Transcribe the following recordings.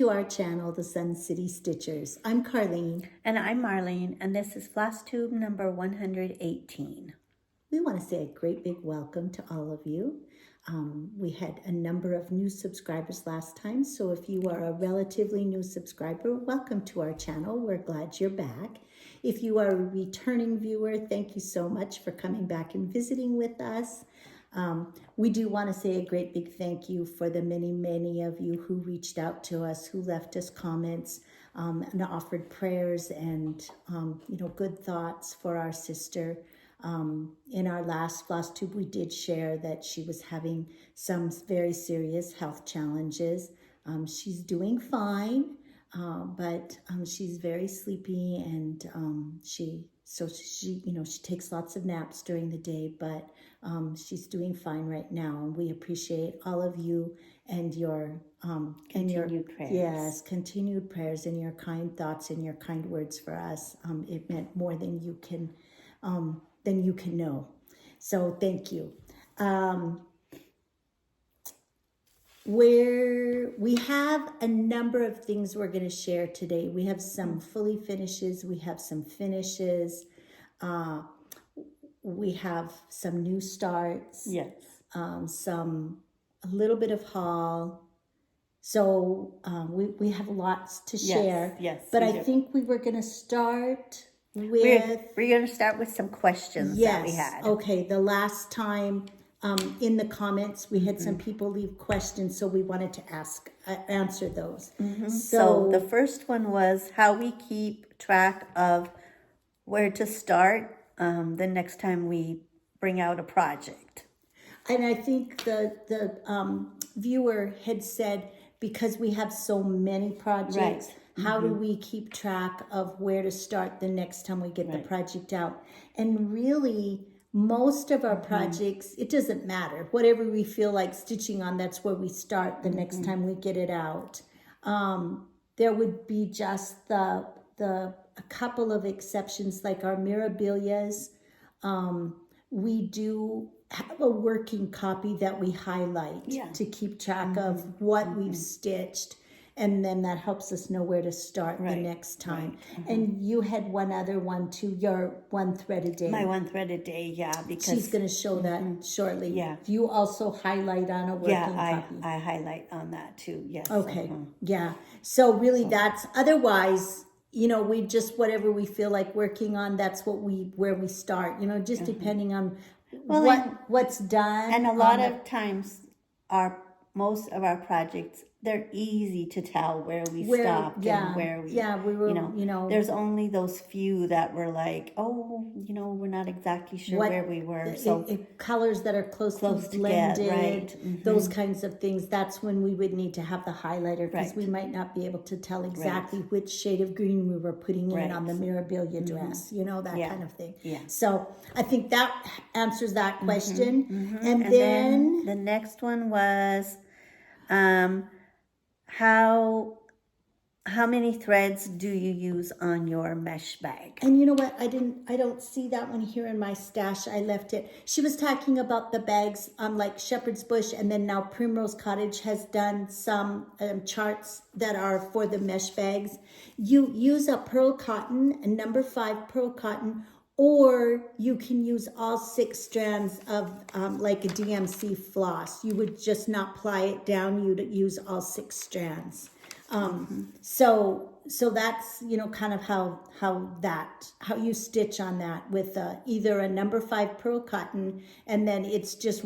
to our channel, The Sun City Stitchers. I'm Carlene. And I'm Marlene, and this is Flosstube number 118. We want to say a great big welcome to all of you. We had a number of new subscribers last time, so if you are a relatively new subscriber, welcome to our channel. We're glad you're back. If you are a returning viewer, thank you so much for coming back and visiting with us. We do want to say a great big thank you for the many of you who reached out to us, who left us comments and offered prayers and, good thoughts for our sister. In our last Flosstube, we did share that she was having some very serious health challenges. She's doing fine, but she's very sleepy, and she takes lots of naps during the day, but she's doing fine right now, and we appreciate all of you and your Continued prayers. Yes, continued prayers and your kind thoughts and your kind words for us. It meant more than you can know. So thank you. We have a number of things we're going to share today. We have some fully finishes. We have some finishes. We have some new starts. Yes. A little bit of haul. So we have lots to share. Yes. But I think we were going to start with... We're going to start with some questions that we had. Okay. The last time in the comments, we had some people leave questions, so we wanted to answer those. So the first one was how we keep track of where to start the next time we bring out a project. And I think the viewer had said, because we have so many projects, right. How do we keep track of where to start the next time we get the project out? And really, most of our projects, it doesn't matter. Whatever we feel like stitching on, that's where we start the next time we get it out. There would be just a couple of exceptions, like our Mirabilias. We do have a working copy that we highlight to keep track of what we've stitched. And then that helps us know where to start the next time. And you had one other one too, your one thread a day. My one thread a day, because she's going to show that shortly. Yeah. You also highlight on a working copy. I highlight on that too. Yes. Okay. Yeah. So really, that's otherwise. We just whatever we feel like working on. That's where we start. Just depending on what's done. And a lot of times, most of our projects, they're easy to tell where we stopped and where we, we were, there's only those few that were like, we're not exactly sure where we were. So colors that are closely blended, those kinds of things. That's when we would need to have the highlighter, because we might not be able to tell exactly which shade of green we were putting in on the Mirabilia dress, that kind of thing. Yeah. So I think that answers that question. And then the next one was, how many threads do you use on your mesh bag? And you know what? I don't see that one here in my stash. I left it. She was talking about the bags like Shepherd's Bush, and then now Primrose Cottage has done some charts that are for the mesh bags. You use a pearl cotton, a number 5 pearl cotton, or you can use all 6 strands of like a DMC floss. You would just not ply it down. You'd use all 6 strands. So that's, kind of how you stitch on that with either a number 5 pearl cotton, and then it's just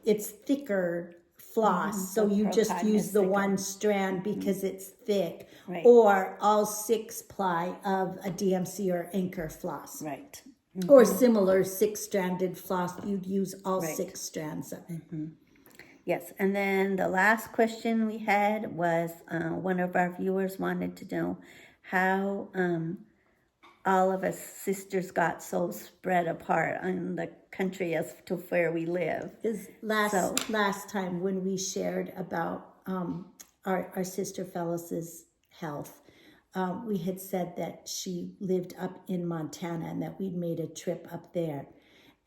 it's thicker floss. So you just use the thicker. One strand because it's thick, or all 6 ply of a DMC or Anchor floss. Right. Or similar 6-stranded floss. You'd use all 6 strands of it. Yes, and then the last question we had was one of our viewers wanted to know how all of us sisters got so spread apart in the country as to where we live. Last time when we shared about our sister Phyllis's health, we had said that she lived up in Montana and that we'd made a trip up there.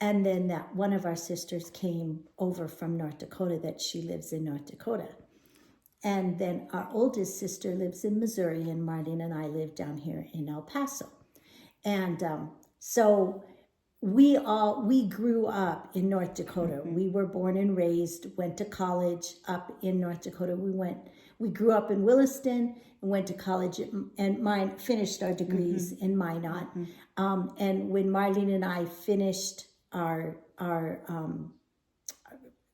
And then that one of our sisters came over from North Dakota, that she lives in North Dakota. And then our oldest sister lives in Missouri, and Marlene and I live down here in El Paso. And so we grew up in North Dakota. We were born and raised, went to college up in North Dakota. We grew up in Williston and went to college and finished our degrees in Minot. And when Marlene and I finished our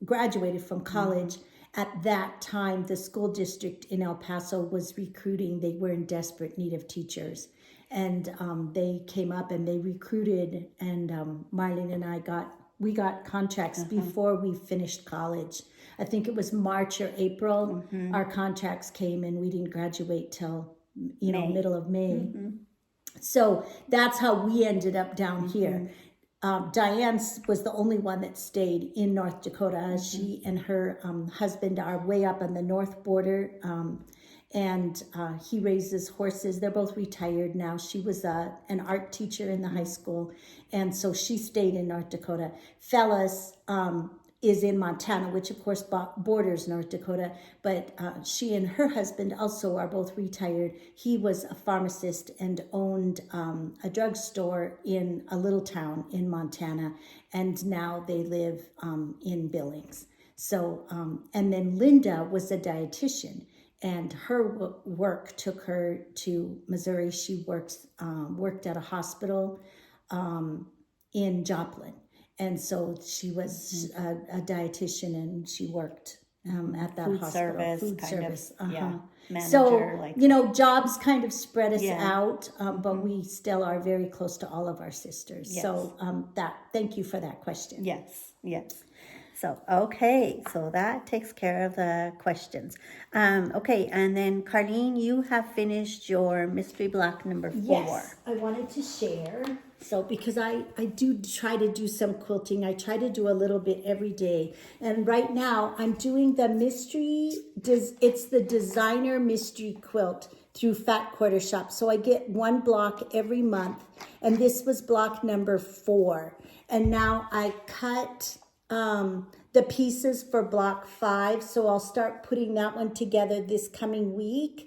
graduated from college, at that time, the school district in El Paso was recruiting. They were in desperate need of teachers. And they came up and they recruited, and Marlene and I got contracts before we finished college. I think it was March or April. Our contracts came, and we didn't graduate till middle of May. So that's how we ended up down here. Diane was the only one that stayed in North Dakota. She and her husband are way up on the north border, and he raises horses. They're both retired now. She was an art teacher in the high school, and so she stayed in North Dakota. Fellas is in Montana, which of course borders North Dakota, but she and her husband also are both retired. He was a pharmacist and owned a drugstore in a little town in Montana, and now they live in Billings. So, and then Linda was a dietitian, and her work took her to Missouri. She worked at a hospital in Joplin. And so she was a dietitian, and she worked at that hospital. Food service. Manager. So, jobs kind of spread us out, but we still are very close to all of our sisters. Yes. So thank you for that question. Yes. So, okay, so that takes care of the questions. Okay, and then Carlene, you have finished your mystery block number 4. Yes, I wanted to share. So, because I do try to do some quilting, I try to do a little bit every day. And right now, I'm doing the it's the designer mystery quilt through Fat Quarter Shop. So I get one block every month, and this was block number 4. And now I cut the pieces for block 5. So I'll start putting that one together this coming week.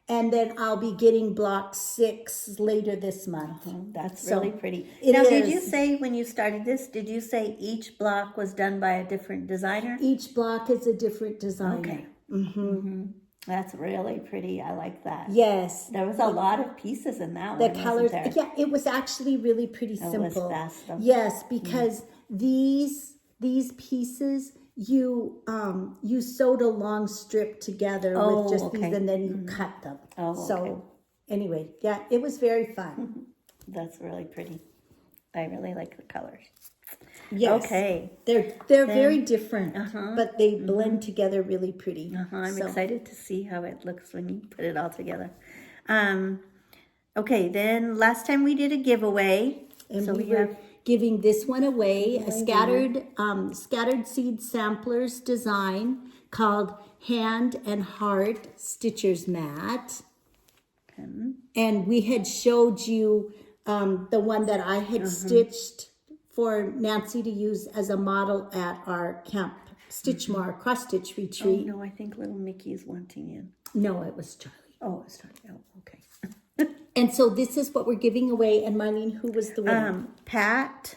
And then I'll be getting block 6 later this month. That's really pretty. Now, did you say when you started this, did you say each block was done by a different designer? Each block is a different designer. Okay. That's really pretty. I like that. Yes. There was a lot of pieces in that one. The colors. Yeah, it was actually really pretty simple. It was fast, though. Yes, because these pieces you sewed a long strip together with just these, and then you cut them. Anyway, yeah, it was very fun. That's really pretty. I really like the colors. Yes. Okay. They're very different, but they blend together really pretty. I'm excited to see how it looks when you put it all together. Okay, then last time we did a giveaway. And so we were giving this one away, a scattered seed samplers design called Hand and Heart Stitcher's Mat. And we had showed you the one that I had stitched for Nancy to use as a model at our Camp Stitchmore cross-stitch retreat. Oh, no, I think little Mickey is wanting in. No, it was Charlie. Oh, it was Charlie. Oh, okay. And so this is what we're giving away. And Marlene, who was the winner? Pat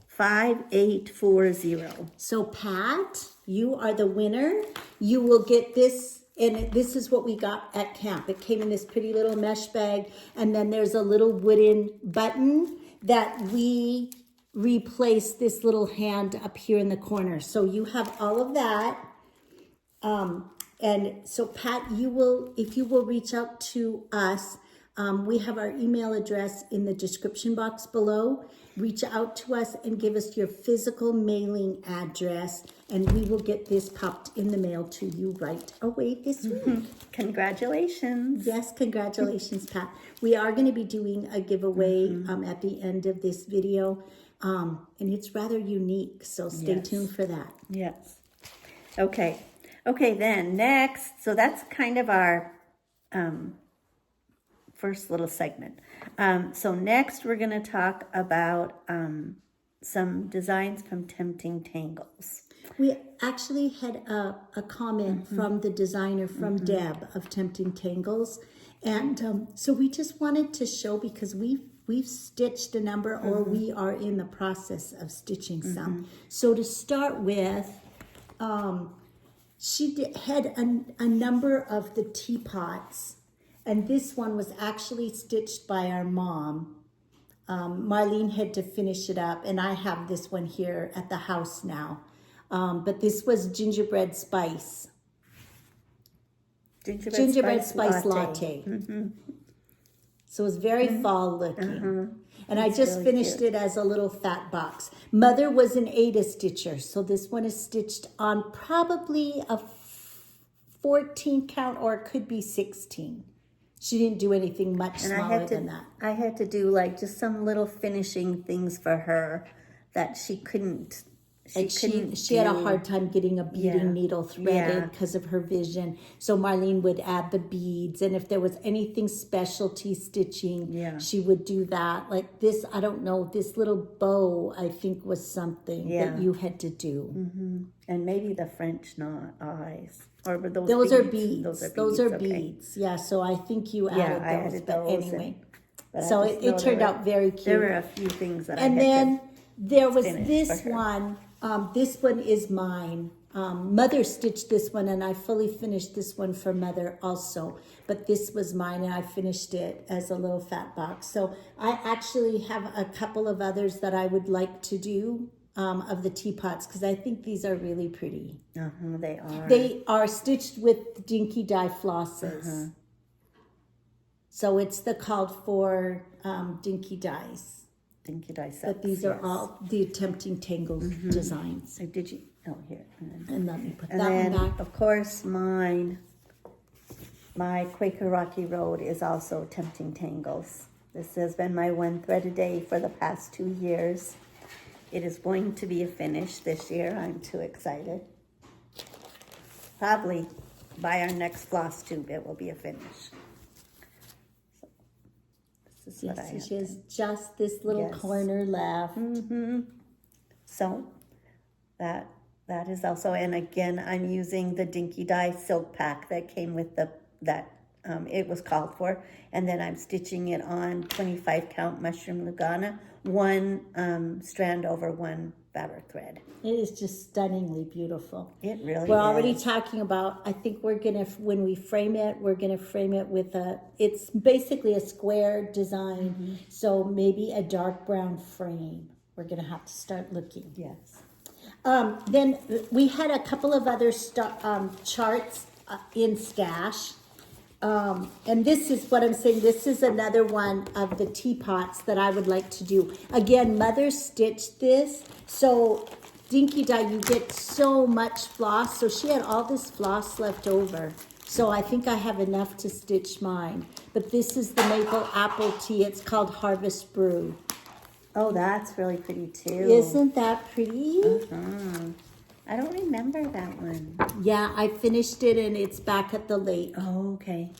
5840. So Pat, you are the winner. You will get this, and this is what we got at camp. It came in this pretty little mesh bag, and then there's a little wooden button that we replaced this little hand up here in the corner. So you have all of that. And so Pat, if you will reach out to us, we have our email address in the description box below. Reach out to us and give us your physical mailing address, and we will get this popped in the mail to you right away this week. Congratulations. Yes, congratulations, Pat. We are going to be doing a giveaway at the end of this video, and it's rather unique, so stay tuned for that. Yes. Okay, then next, so that's kind of our first little segment. So next we're going to talk about some designs from Tempting Tangles. We actually had a comment from the designer, from Deb of Tempting Tangles. And so we just wanted to show, because we've stitched a number, or we are in the process of stitching some. So to start with, she had a number of the teapots, and this one was actually stitched by our mom. Marlene had to finish it up, and I have this one here at the house now. But this was gingerbread spice. Gingerbread spice latte. So it was very fall looking. And I just really finished cute. it as a little fat box. Mother was an Ada stitcher, so this one is stitched on probably a 14 count, or it could be 16. She didn't do anything much smaller than that. I had to do like just some little finishing things for her that she couldn't. She had a hard time getting a beading needle threaded because of her vision. So Marlene would add the beads, and if there was anything specialty stitching, she would do that. Like this, I don't know, this little bow, I think, was something that you had to do. And maybe the French knot eyes. Or were those beads. beads? Those are okay. beads. Yeah, so I think you added those. But anyway, but so it turned out very cute. There were a few things that and I had then there was finish this for her. one. This one is mine. Mother stitched this one, and I fully finished this one for Mother also. But this was mine, and I finished it as a little fat box. So I actually have a couple of others that I would like to do of the teapots, because I think these are really pretty. They are. They are stitched with dinky dye flosses. So it's the called for dinky dyes. Dinky dye sets. But these are all the Tempting Tangles designs. So did you? Oh, here. And let me put And that then, one back. of course, my Quaker Rocky Road is also Tempting Tangles. This has been my one thread a day for the past 2 years. It is going to be a finish this year. I'm too excited. Probably by our next Flosstube, it will be a finish. So, this is what I Yes, have. she has just this little corner left. So that is also, and again, I'm using the Dinky Dye silk pack that came with it was called for, and then I'm stitching it on 25 count mushroom Lugana, one strand over one fabric thread. It is just stunningly beautiful. It really We're is. already talking about, I think we're going to, when we frame it, we're going to frame it with it's basically a square design. So maybe a dark brown frame. We're going to have to start looking. Yes. Then we had a couple of other charts in Stash. And this is what I'm saying. This is another one of the teapots that I would like to do. Again, Mother stitched this. So Dinky Dye, you get so much floss. So she had all this floss left over. So I think I have enough to stitch mine. But this is the maple apple tea. It's called Harvest Brew. Oh, that's really pretty too. Isn't that pretty? I don't remember that one. Yeah, I finished it, and it's back at the lake. Oh, okay.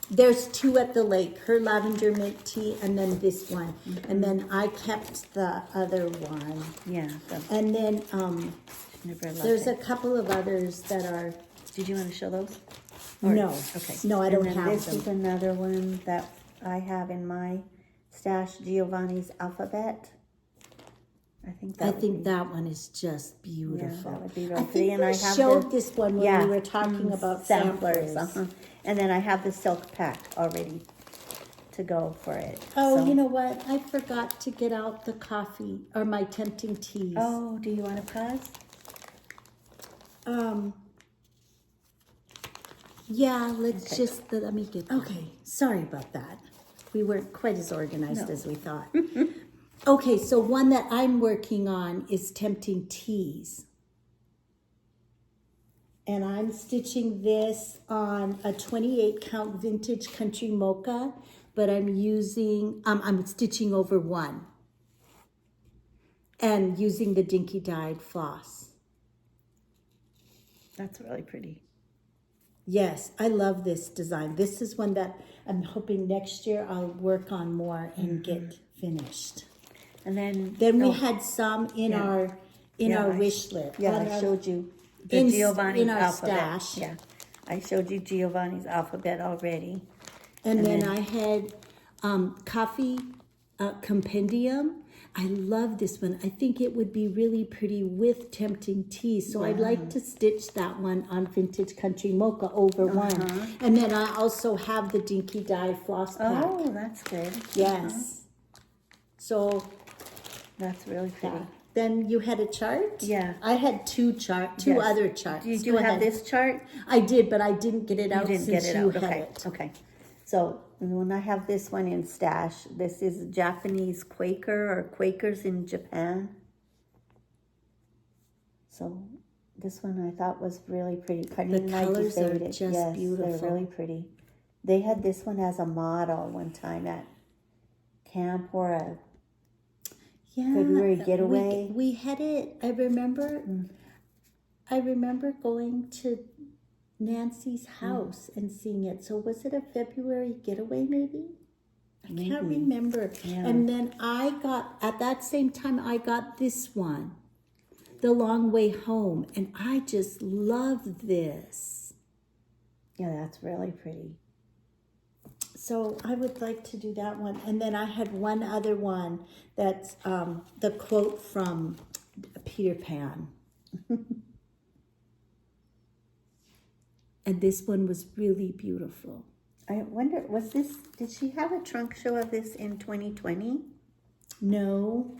There's two at the lake, her lavender mint tea, and then this one. And then I kept the other one. Yeah. And then there's a. a couple of others that are... Did you want to show those? No. Okay. No, I don't and then have this them. is another one that I have in my stash, Giovanni's Alphabet. I think that one is just beautiful. Yeah, that would be real I pretty. think And we I have showed this one when we were talking about samplers. And then I have the silk pack already to go for it. Oh, So- you know what? I forgot to get out the coffee, or my tempting teas. Oh, do you want to pause? Yeah, let's just, let me get, okay, sorry about that. We weren't quite as organized as we thought. Okay, so one that I'm working on is Tempting Teas. And I'm stitching this on a 28 count vintage country mocha, but I'm using, I'm stitching over one. And using the dinky dyed floss. That's really pretty. Yes, I love this design. This is one that I'm hoping next year I'll work on more and get finished. And then Then we had some in in our wish list. Yeah, on I our- showed you the in Giovanni's our alphabet. stash. Yeah, I showed you Giovanni's alphabet already. And then I had coffee compendium. I love this one. I think it would be really pretty with tempting tea. So I'd like to stitch that one on Vintage Country Mocha over one. And then I also have the Dinky Dye floss pack. Oh, that's good. Yes. So That's really pretty. then you had a chart? Yeah. I had two Yes. other charts. Did you Go have ahead. this chart? I did, but I didn't get it You out didn't since get it you out. had Okay. it. Okay. So when I have this one in stash, this is Japanese Quaker or Quakers in Japan. So this one I thought was really pretty. Carlene and I colors are debated it. just Yes, beautiful. they're really pretty. They had this one as a model one time at camp or a Yeah, February getaway. We had it. I remember. I remember going to Nancy's house and seeing it. So was it a February getaway? Maybe I can't remember. Yeah. And then I got at that same time. I got this one, The Long Way Home, and I just love this. Yeah, that's really pretty. So I would like to do that one. And then I had one other one that's the quote from Peter Pan. And this one was really beautiful. I wonder, did she have a trunk show of this in 2020? No,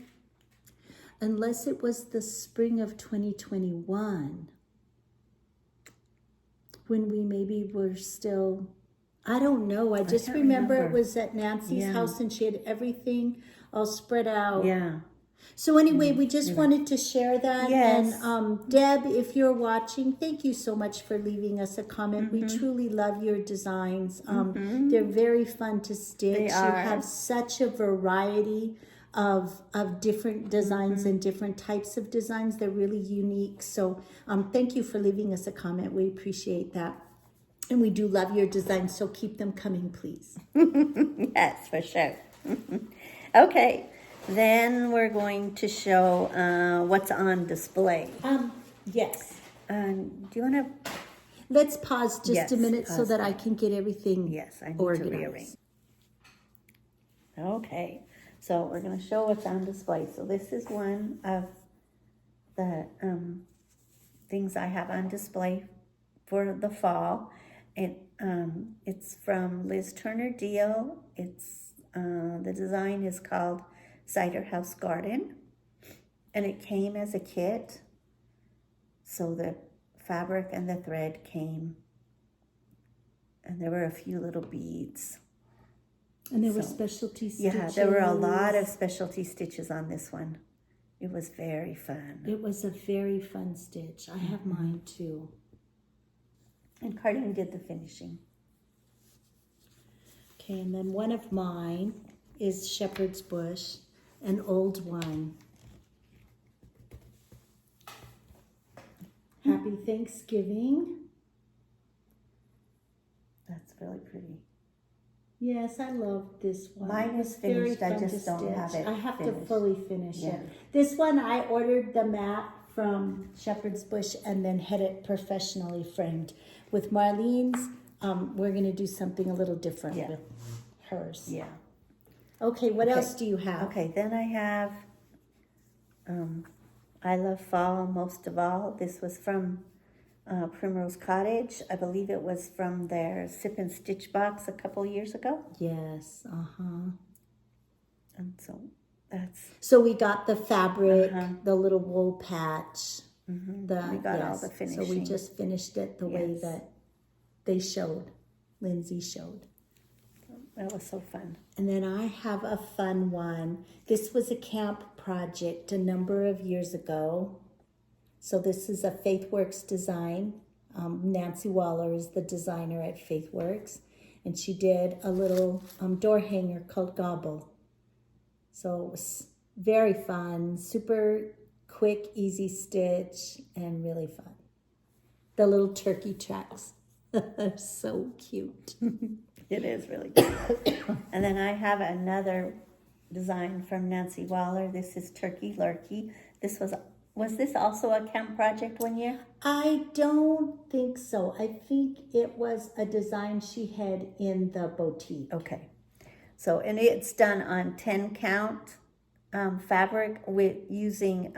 unless it was the spring of 2021, when we maybe were still, I don't know. I just can't remember it remember. was at Nancy's house and she had everything all spread out. Yeah. So anyway, we just wanted to share that. Yes. And Deb, if you're watching, thank you so much for leaving us a comment. We truly love your designs. They're very fun to stitch. They You are. have such a variety of different designs and different types of designs. They're really unique. So thank you for leaving us a comment. We appreciate that. And we do love your designs, so keep them coming, please. Yes, for sure. Okay, then we're going to show what's on display. Yes. Do you want to? Let's pause just Yes, a minute so pause that that. I can get everything Yes, I need organized. to rearrange. Okay, so we're going to show what's on display. So this is one of the things I have on display for the fall. It's from Liz Turner Deal. It's the design is called Cider House Garden, and it came as a kit. So the fabric and the thread came, and there were a few little beads. And there were specialty stitches. Yeah, there were a lot of specialty stitches on this one. It was very fun. It was a very fun stitch. I have mine too. And Carlene did the finishing. Okay, and then one of mine is Shepherd's Bush, an old one. Happy Thanksgiving. That's really pretty. Yes, I love this one. Mine is It's very finished. I fun just to don't have stitch. it I have to finished. fully finish Yeah. it. This one, I ordered the mat from Shepherd's Bush and then had it professionally framed. With Marlene's, we're going to do something a little different Yeah. with hers. Yeah. Okay, what else do you have? Okay, then I have I Love Fall Most of All. This was from Primrose Cottage. I believe it was from their Sip and Stitch box a couple years ago. Yes, And so that's... So we got the fabric, the little wool patch. We got all the So we finishing. just finished it the way Yes. that they showed, Lindsay showed. That was so fun. And then I have a fun one. This was a camp project a number of years ago. So this is a FaithWorks design. Nancy Waller is the designer at FaithWorks. And she did a little door hanger called Gobble. So it was very fun, super quick, easy stitch, and really fun. The little turkey tracks are so cute. It is really cute. And then I have another design from Nancy Waller. This is Turkey Lurkey. This was Was this also a camp project one year? I don't think so. I think it was a design she had in the boutique. Okay. So, and it's done on 10 count fabric with using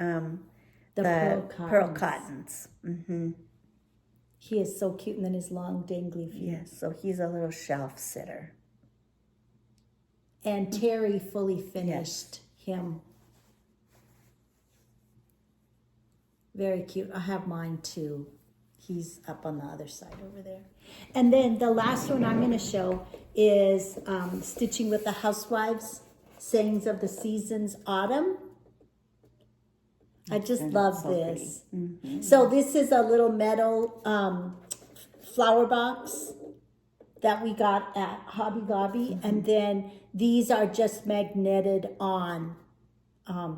The pearl cottons. Mm-hmm. He is so cute, and then his long dangly feet. Yes, so he's a little shelf sitter. And Terry fully finished him. Very cute. I have mine too. He's up on the other side over there. And then the last one I'm going to show is Stitching with the Housewives, Sayings of the Seasons, Autumn. I just love this. Mm-hmm. So this is a little metal flower box that we got at Hobby Lobby. Mm-hmm. And then these are just magneted on.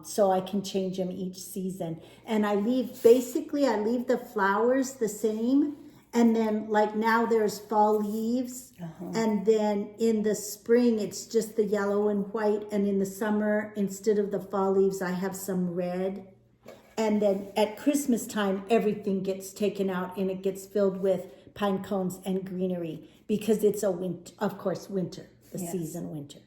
So I can change them each season. And I leave the flowers the same. And then like now there's fall leaves. Uh-huh. And then in the spring, it's just the yellow and white. And in the summer, instead of the fall leaves, I have some red. And then at Christmas time, everything gets taken out and it gets filled with pine cones and greenery because it's winter, the season winter.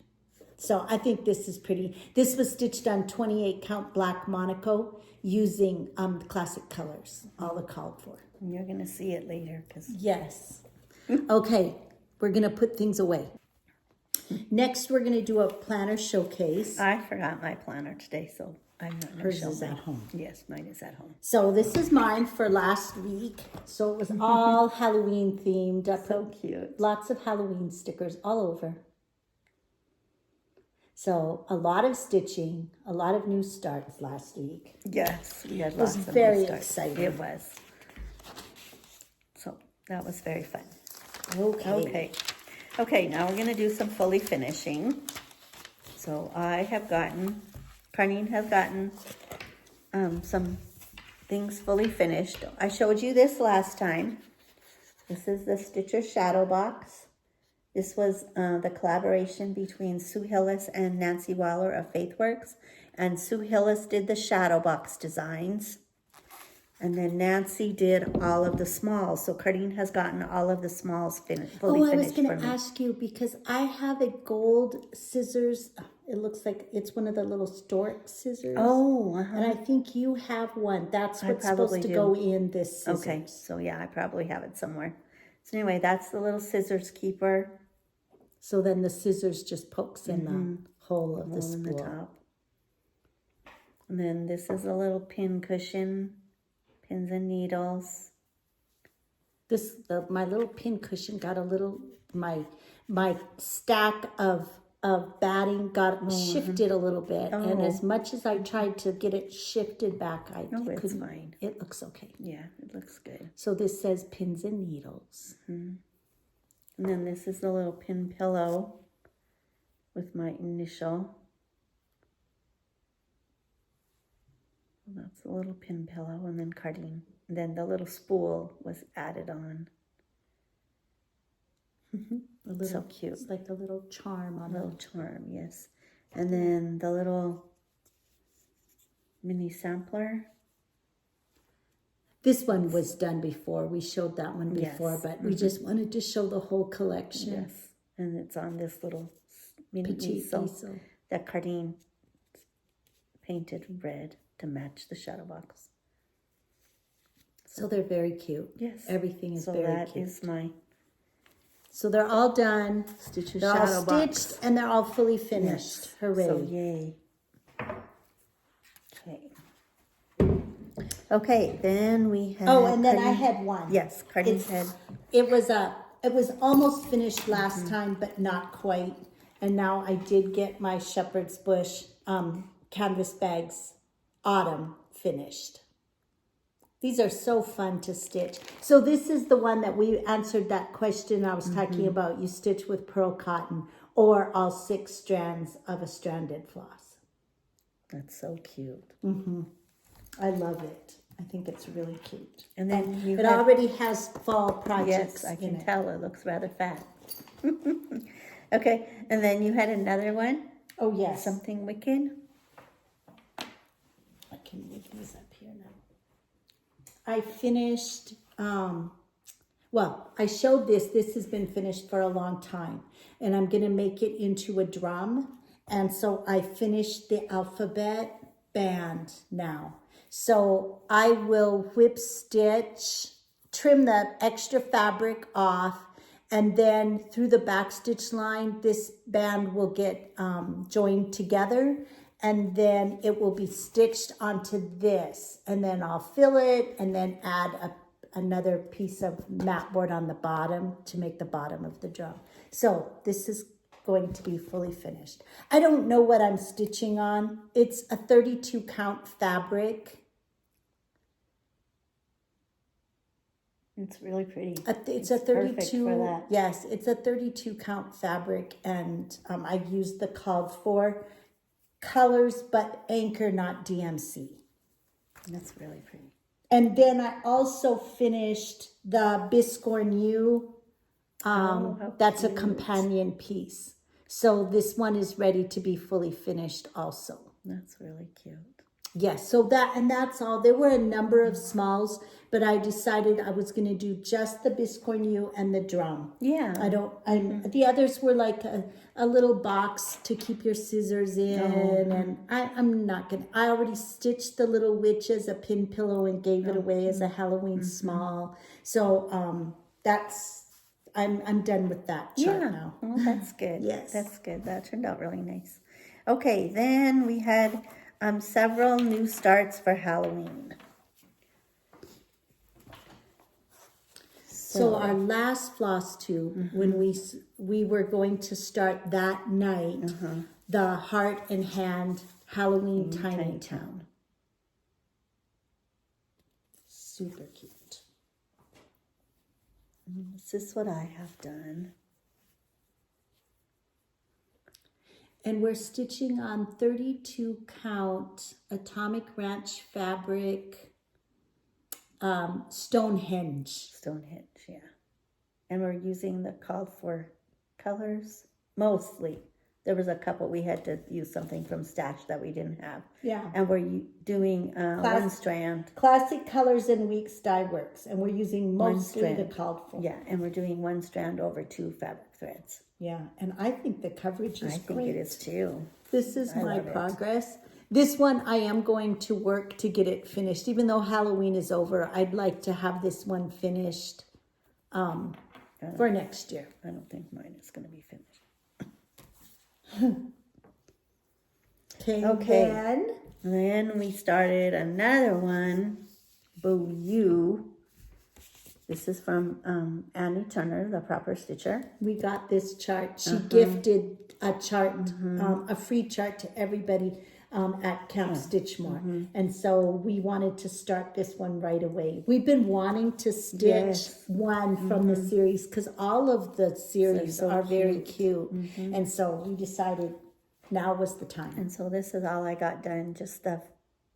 So I think this is pretty. This was stitched on 28 count black Monaco using classic colors, all the called for. And you're going to see it later. Yes. Okay, we're going to put things away. Next, we're going to do a planner showcase. I forgot my planner today, so I'm not going to Hers show is mine. at home. Yes, mine is at home. So this is mine for last week. So it was all Halloween themed. So cute. Lots of Halloween stickers all over. So a lot of stitching, a lot of new starts last week. Yes, we had lots of new starts. It was very exciting. It was. So that was very fun. Okay, now we're going to do some fully finishing. So Carlene has gotten some things fully finished. I showed you this last time. This is the Stitcher Shadowbox. This was the collaboration between Sue Hillis and Nancy Waller of Faithworks. And Sue Hillis did the Shadowbox designs. And then Nancy did all of the smalls. So Carlene has gotten all of the smalls fully finished. I was going to ask you because I have a gold scissors. It looks like it's one of the little stork scissors. Oh, uh-huh. And I think you have one. That's what's supposed to go in this scissors. Okay, so yeah, I probably have it somewhere. So anyway, that's the little scissors keeper. So then the scissors just pokes in the hole of the spool. In the top. And then this is a little pin cushion, pins and needles. My little pin cushion got a little, my stack of batting got shifted a little bit. Oh. And as much as I tried to get it shifted back, it's fine. It looks okay. Yeah, it looks good. So this says pins and needles. Mm-hmm. And then this is the little pin pillow with my initial. That's a little pin pillow, and then Carlene. And then the little spool was added on. So cute. It's like a little charm on it. Charm, yes. And then the little mini sampler. This one was done before. We showed that one before, but we just wanted to show the whole collection. Yes, and it's on this little mini easel that Carlene painted red to match the Shadowbox. So they're very cute. Yes. Everything is very cute. So that is my... So they're all done. Stitcher they're Shadowbox. All stitched and they're all fully finished. Yes. Hooray. So yay. Okay, then we had... Oh, and then I had one. Yes, Carlene's had... It was almost finished last time, but not quite. And now I did get my Shepherd's Bush canvas bags Autumn finished. These are so fun to stitch. So this is the one that we answered that question I was talking about. You stitch with pearl cotton or all 6 strands of a stranded floss. That's so cute. I love it. I think it's really cute. And then it already has fall projects. Yes, I can tell. It looks rather fat. Okay, and then you had another one. Oh, yes. Something wicked. I can move these up here. here now. I finished, well, I showed this. This has been finished for a long time. And I'm going to make it into a drum. And so I finished the alphabet band now. So I will whip stitch, trim the extra fabric off, and then through the back stitch line, this band will get joined together, and then it will be stitched onto this, and then I'll fill it and then add another piece of mat board on the bottom to make the bottom of the drum. So this is going to be fully finished. I don't know what I'm stitching on. It's a 32 count fabric. It's really pretty. It's a 32. Perfect for that. Yes, it's a 32 count fabric, and I used the called for colors, but anchor, not DMC. That's really pretty. And then I also finished the Biscorn U. That's a companion piece. So this one is ready to be fully finished also. That's really cute. Yes, so that's all. There were a number of smalls, but I decided I was going to do just the Biscorn U and the drum. Yeah. The others were like a little box to keep your scissors in, and I'm not going to, I already stitched the little witch as a pin pillow and gave it away as a Halloween small. So I'm done with that chart now. Oh, that's good. Yes. That's good. That turned out really nice. Okay, then we had several new starts for Halloween. So our last Flosstube, when we were going to start that night, the Heart and Hand Halloween Tiny Town. Super cute. This is what I have done. And we're stitching on 32 count Atomic Ranch fabric, Stonehenge. Stonehenge, yeah. And we're using the called for colors, mostly. There was a couple we had to use something from Stash that we didn't have. Yeah. And we're doing one strand. Classic Colors and Weeks Dye Works. And we're using mostly the called for. Yeah, and we're doing one strand over 2 fabric threads. Yeah, and I think the coverage is great. I think it is too. This is my progress. This one I am going to work to get it finished. Even though Halloween is over, I'd like to have this one finished for next year. I don't think mine is going to be finished. Okay. Then we started another one, Boo You. This is from Annie Turner, the Proper Stitcher. We got this chart. She gifted a chart, a free chart to everybody at Camp Stitchmore. And so we wanted to start this one right away. We've been wanting to stitch one from the series because all of the series are very cute. And so we decided now was the time. And so this is all I got done, just the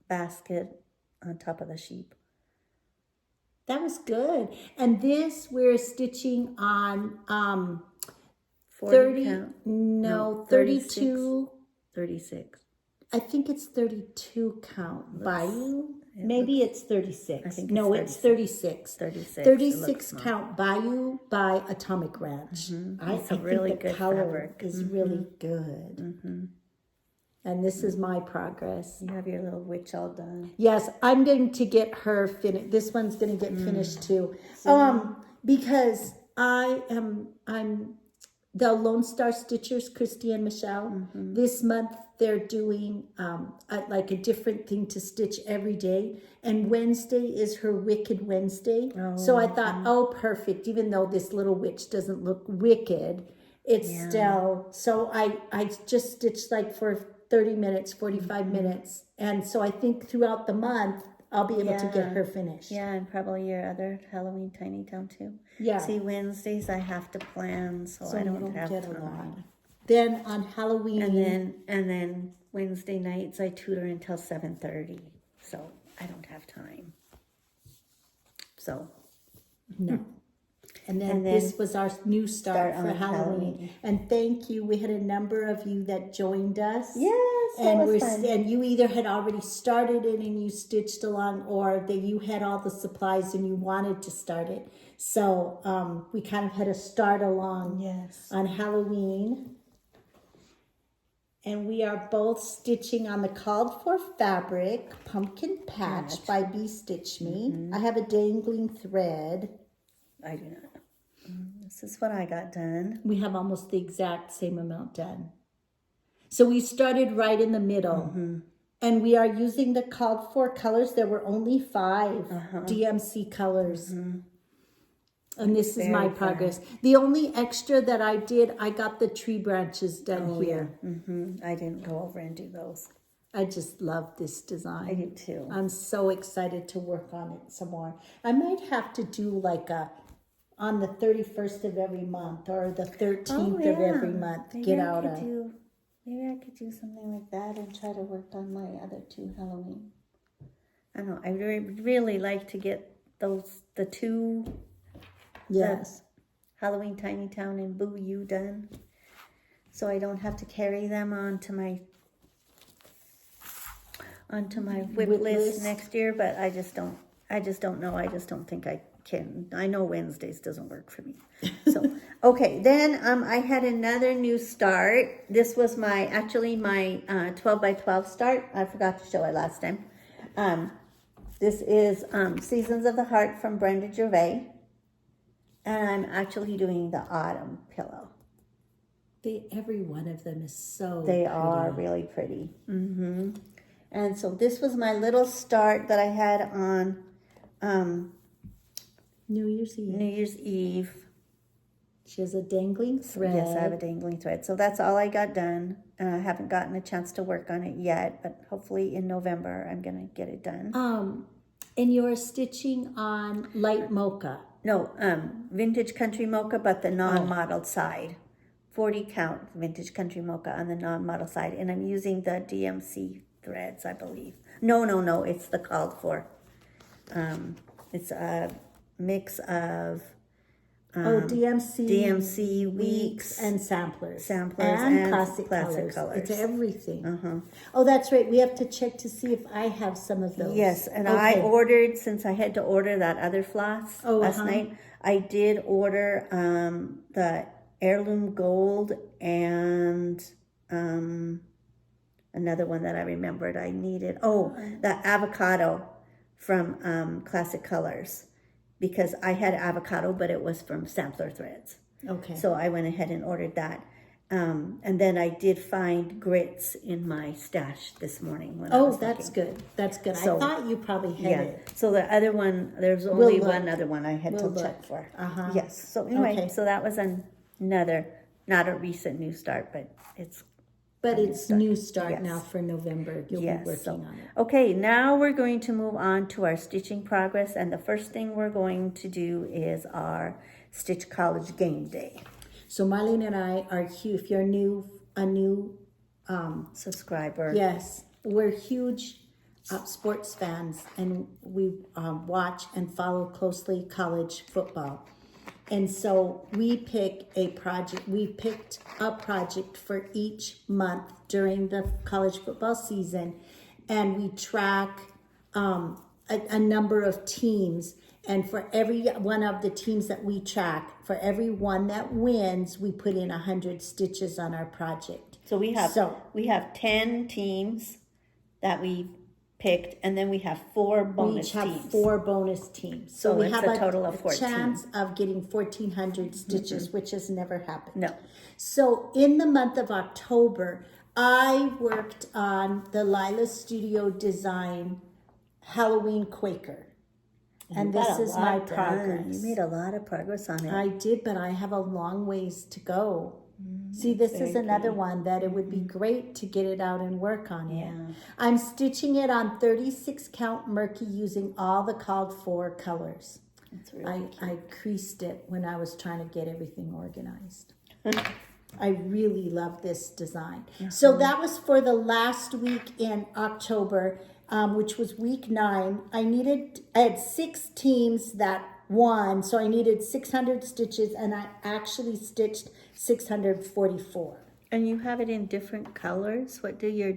basket on top of the sheep. That was good. And this we're stitching on 30 count. no 36. 32. 36. I think it's 32 count. Bayou? Maybe it's 36. I think no, it's it's 36. 36. 36 count Bayou by Atomic Ranch. I think really the good color fabric. is really good. And this is my progress. You have your little witch all done. Yes, I'm going to get her finished. This one's going to get finished too. Because I'm the Lone Star Stitchers, Christy and Michelle. This month they're doing like a different thing to stitch every day. And Wednesday is her Wicked Wednesday. So I thought, perfect. Even though this little witch doesn't look wicked, it's still, so I just stitched like for 30 minutes, 45 minutes. And so I think throughout the month, I'll be able to get her finished. Yeah, and probably your other Halloween Tiny Town too. Yeah. See, Wednesdays I have to plan, so I don't have time. Then on Halloween. And then Wednesday nights I tutor until 7:30, so I don't have time. So. No. And then then this was our new start for on Halloween. And thank you. We had a number of you that joined us. Yes, that And was fun. and you either had already started it and you stitched along, or that you had all the supplies and you wanted to start it. So we kind of had to start along on Halloween. And we are both stitching on the called for fabric, Pumpkin Patch by Bee Stitch Me. I have a dangling thread. I do not. This is what I got done. We have almost the exact same amount done. So we started right in the middle. And we are using the called for colors. There were only 5 DMC colors. And this is my progress. The only extra that I did, I got the tree branches done here. I didn't go over and do those. I just love this design. I do too. I'm so excited to work on it some more. I might have to do like on the 31st of every month or the 13th of every month. Maybe maybe I could do something like that and try to work on my other 2 Halloween. I don't know. I really like to get the 2 Halloween Tiny Town and Boo You done, so I don't have to carry them onto my whip list next year. But I just don't know. I just don't think I can. I know Wednesdays doesn't work for me. So okay, then I had another new start. This was my 12 by 12 start. I forgot to show it last time. This is Seasons of the Heart from Brenda Gervais. And I'm actually doing the autumn pillow. Every one of them is so They are really pretty. And so this was my little start that I had on New Year's Eve. She has a dangling thread. Yes, I have a dangling thread. So that's all I got done. I haven't gotten a chance to work on it yet, but hopefully in November I'm going to get it done. And you're stitching on light mocha. No, vintage country mocha, but the non-modeled side. 40 count vintage country mocha on the non-model side. And I'm using the DMC threads, I believe. No, it's the called for. It's a mix of DMC weeks and samplers and classic colors. It's everything. Oh, that's right. We have to check to see if I have some of those. Yes, and I ordered, since I had to order that other floss last night, I did order the heirloom gold and another one that I remembered I needed. Oh, the avocado from Classic Colors. Because I had avocado, but it was from sampler threads. Okay. So I went ahead and ordered that. And then I did find grits in my stash this morning when I was that's looking. good. That's good. So, I thought you probably had it. So the other one, there's only one other one I had to check for. Yes. So anyway, so that was another, not a recent new start, but it's new start now for November. You'll be working on it. Okay, now we're going to move on to our stitching progress. And the first thing we're going to do is our Stitch College game day. So Marlene and I are huge. If you're a new subscriber. Yes, we're huge sports fans, and we watch and follow closely college football. And so we pick a project. We picked a project for each month during the college football season, and we track a number of teams. And for every one of the teams that we track, for every one that wins, we put in 100 stitches on our project. So we have 10 teams that we picked, and then we have 4 bonus teams. We have 4 bonus teams. So we it's have a total of 14. Chance of getting 1,400 stitches, which has never happened. No. So in the month of October, I worked on the Lila Studio Design Halloween Quaker. And this is my progress. You made a lot of progress on it. I did, but I have a long ways to go. See, this is another one that it would be great to get it out and work on it. I'm stitching it on 36 count Murky using all the called for colors. That's really cute. I creased it when I was trying to get everything organized. I really love this design. So that was for the last week in October, which was week 9. I had 6 teams that one, so I needed 600 stitches, and I actually stitched 644. And you have it in different colors? What do your...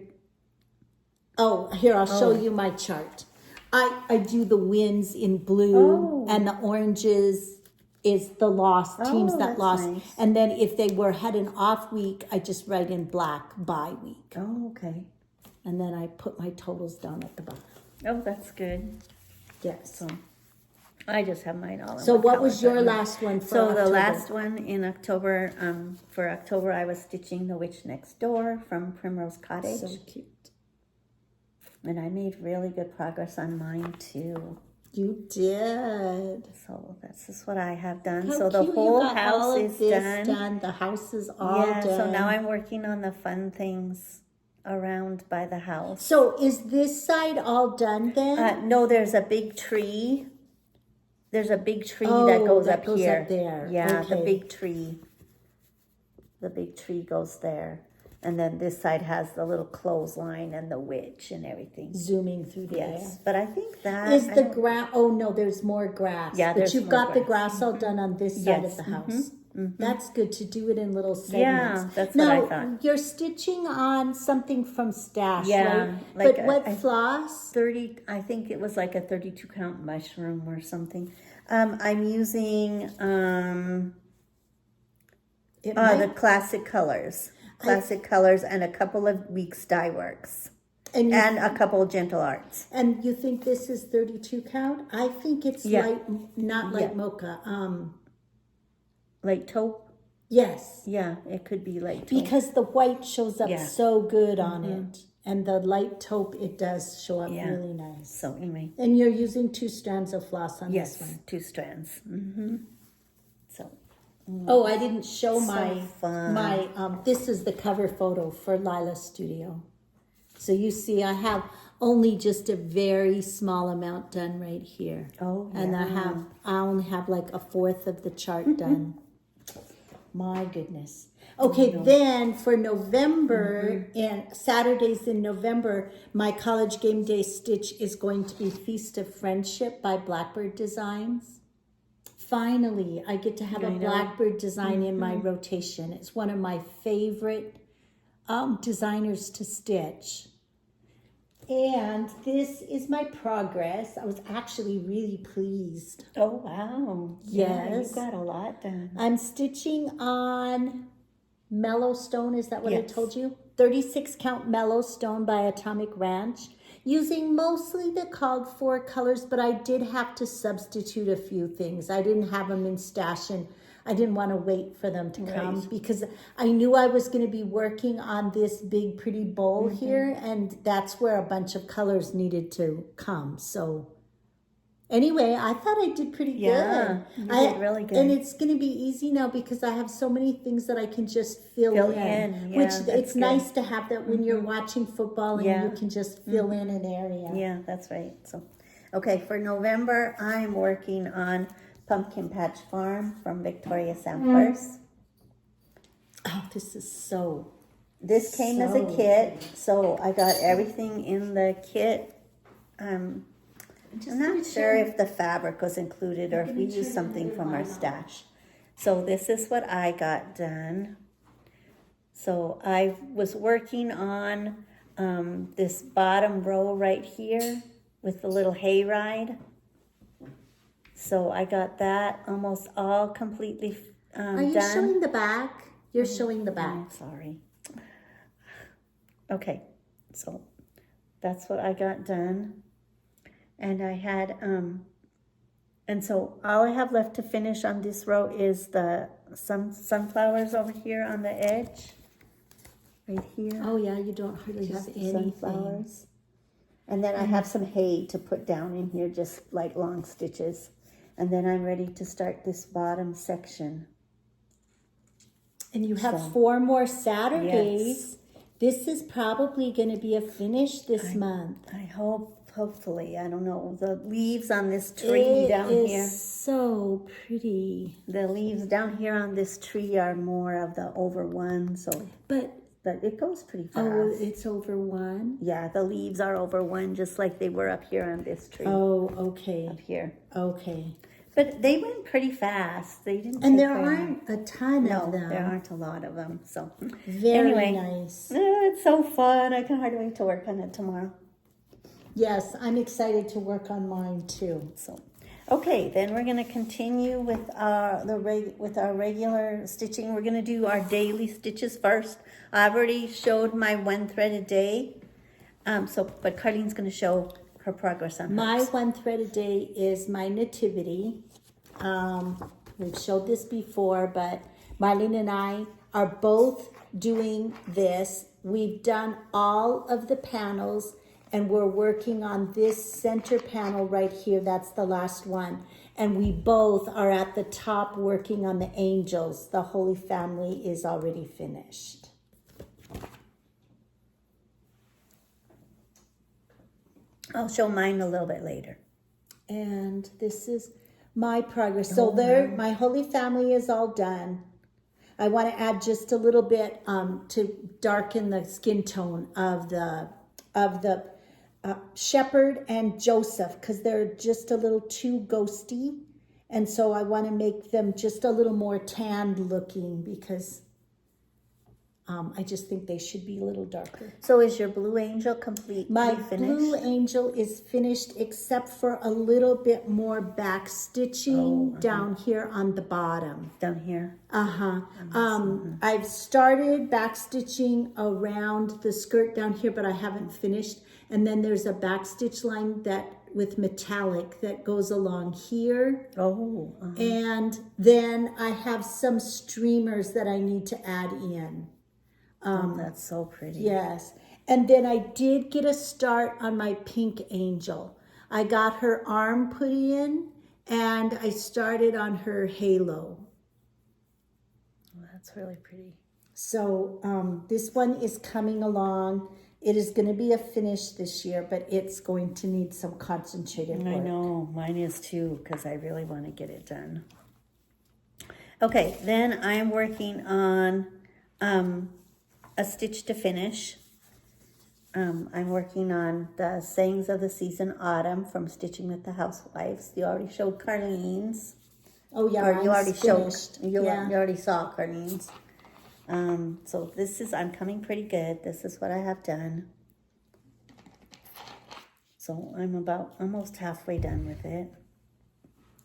Oh, here, I'll show you my chart. I do the wins in blue, Oh. and the oranges is the lost teams that that's lost. nice. And then if they had an off week, I just write in black by week. Oh, okay. And then I put my totals down at the bottom. Oh, that's good. Yes. So I just have mine all in So one what color, was your but- last one for So October? the last one in October, for October, I was stitching The Witch Next Door from Primrose Cottage. So cute. And I made really good progress on mine too. You did. So this is what I have done. How So the cute, you whole got house all of is this done. The house is all Yeah, done. so now I'm working on the fun things around by the house. So is this side all done then? No, there's a big tree. There's a big tree that goes up here. Up there. Yeah, the Okay. big tree. The big tree goes there. And then this side has the little clothesline and the witch and everything. Zooming through the Yes, air. but I think that Is I the don't- grass? Oh no, there's more grass. Yeah, but there's you've more got the grass. grass all done on this side Yes, of the house. That's good to do it in little segments. Yeah, that's now, what I thought. You're stitching on something from Stash, Yeah, right? like but what I- floss? 30, I think it was like a 32 count mushroom or something. I'm using It the might, classic colors. Classic colors and a couple of Weeks Dye Works. and, you, And a couple of Gentle Arts. and you think this is 32 count? I think it's Yeah. light, not light Yeah. mocha. Like taupe? Yes, Yeah, it could be like taupe. because the white shows up Yeah. so good on it, and the light taupe it does show up Yeah. really nice. So anyway, And you're using 2 strands of floss on yes, this one. 2 strands. So Oh, I didn't show So my fun. this is the cover photo for Lila's studio. So you see I have only just a very small amount done right here. Oh, And yeah. I only have like a fourth of the chart done. My goodness. Okay, then for November and Saturdays in November, my college game day stitch is going to be Feast of Friendship by Blackbird Designs. Finally, I get to have a I know. Blackbird design in my rotation. It's one of my favorite designers to stitch. And this is my progress. I was actually really pleased. Oh, wow. Yeah, Yes. you got a lot done. I'm stitching on Mellow Stone. Is that what I Yes. told you? 36 count Mellow Stone by Atomic Ranch. Using mostly the called for colors, but I did have to substitute a few things. I didn't have them in stash, and I didn't want to wait for them to come Right. because I knew I was going to be working on this big pretty bowl here, and that's where a bunch of colors needed to come. So anyway, I thought I did pretty Yeah, good. you did really good. And it's going to be easy now because I have so many things that I can just fill Fill in. in, yeah, which that's it's good. nice to have that when you're watching football and Yeah. you can just fill in an area. Yeah, that's right. So, okay, for November, I'm working on Pumpkin Patch Farm from Victoria Samplers. Oh, this is so. This came as a So kit, so I got everything in the kit. I'm not sure if the fabric was included or if we used something from our stash. So this is what I got done. So I was working on this bottom row right here with the little hayride. So I got that almost all completely Are you done. showing the back? You're showing the back. I'm sorry. Okay, so that's what I got done. And I had, and so all I have left to finish on this row is the sunflowers over here on the edge. Right here. Oh yeah, you don't hardly have Just the anything. sunflowers. And then I have some hay to put down in here, just like long stitches. And then I'm ready to start this bottom section. And you have So, 4 more Saturdays. yes. This is probably going to be a finish this month. I hope, hopefully, I don't know, the leaves on this tree down It here. is so pretty. The leaves down here on this tree are more of the over one, so But but it goes pretty fast. oh, it's over 1. Yeah, the leaves are over one, just like they were up here on this tree. Oh, okay. Up here. Okay. But they went pretty fast. They didn't. And take there very long. aren't a ton No, of them. there aren't a lot of them. So Very anyway, nice. It's so fun. I can hardly wait to work on it tomorrow. Yes, I'm excited to work on mine too. So, okay, then we're going to continue with our regular stitching. We're going to do our daily stitches first. I've already showed my 1 thread a day. But Carlene's going to show her progress on My hers. 1 thread a day is my Nativity. We've showed this before, but Marlene and I are both doing this. We've done all of the panels, and we're working on this center panel right here. That's the last one. And we both are at the top working on the angels. The Holy Family is already finished. I'll show mine a little bit later. And this is my progress. So there, my Holy Family is all done. I want to add just a little bit to darken the skin tone of the Shepherd and Joseph, because they're just a little too ghosty. And so I want to make them just a little more tanned looking, because I just think they should be a little darker. So is your blue angel completely My finished? blue angel is finished, except for a little bit more back stitching down here on the bottom. Down here? I've started back stitching around the skirt down here, but I haven't finished. And then there's a back stitch line that with metallic that goes along here. And then I have some streamers that I need to add in. That's so pretty. Yes. And then I did get a start on my pink angel. I got her arm put in, and I started on her halo. That's really pretty. So this one is coming along. It is going to be a finish this year, but it's going to need some concentrated work. I know, mine is too, because I really want to get it done. Okay, then I'm working on a stitch to finish. I'm working on the Sayings of the Season Autumn from Stitching with the Housewives. You already showed Carlene's. Oh yeah, Or you already finished. showed. You already saw Carlene's. So I'm coming pretty good. This is what I have done. So I'm about almost halfway done with it.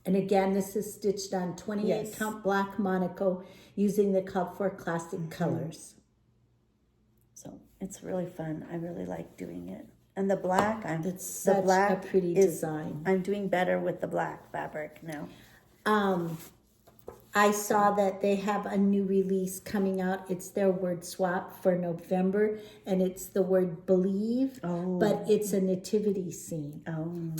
And again, this is stitched on 28 count black Monaco using the Cup for Classic colors. So it's really fun. I really like doing it. And the black, It's such a pretty design. I'm doing better with the black fabric now. I saw that they have a new release coming out. It's their word swap for November, and it's the word believe, but it's a nativity scene.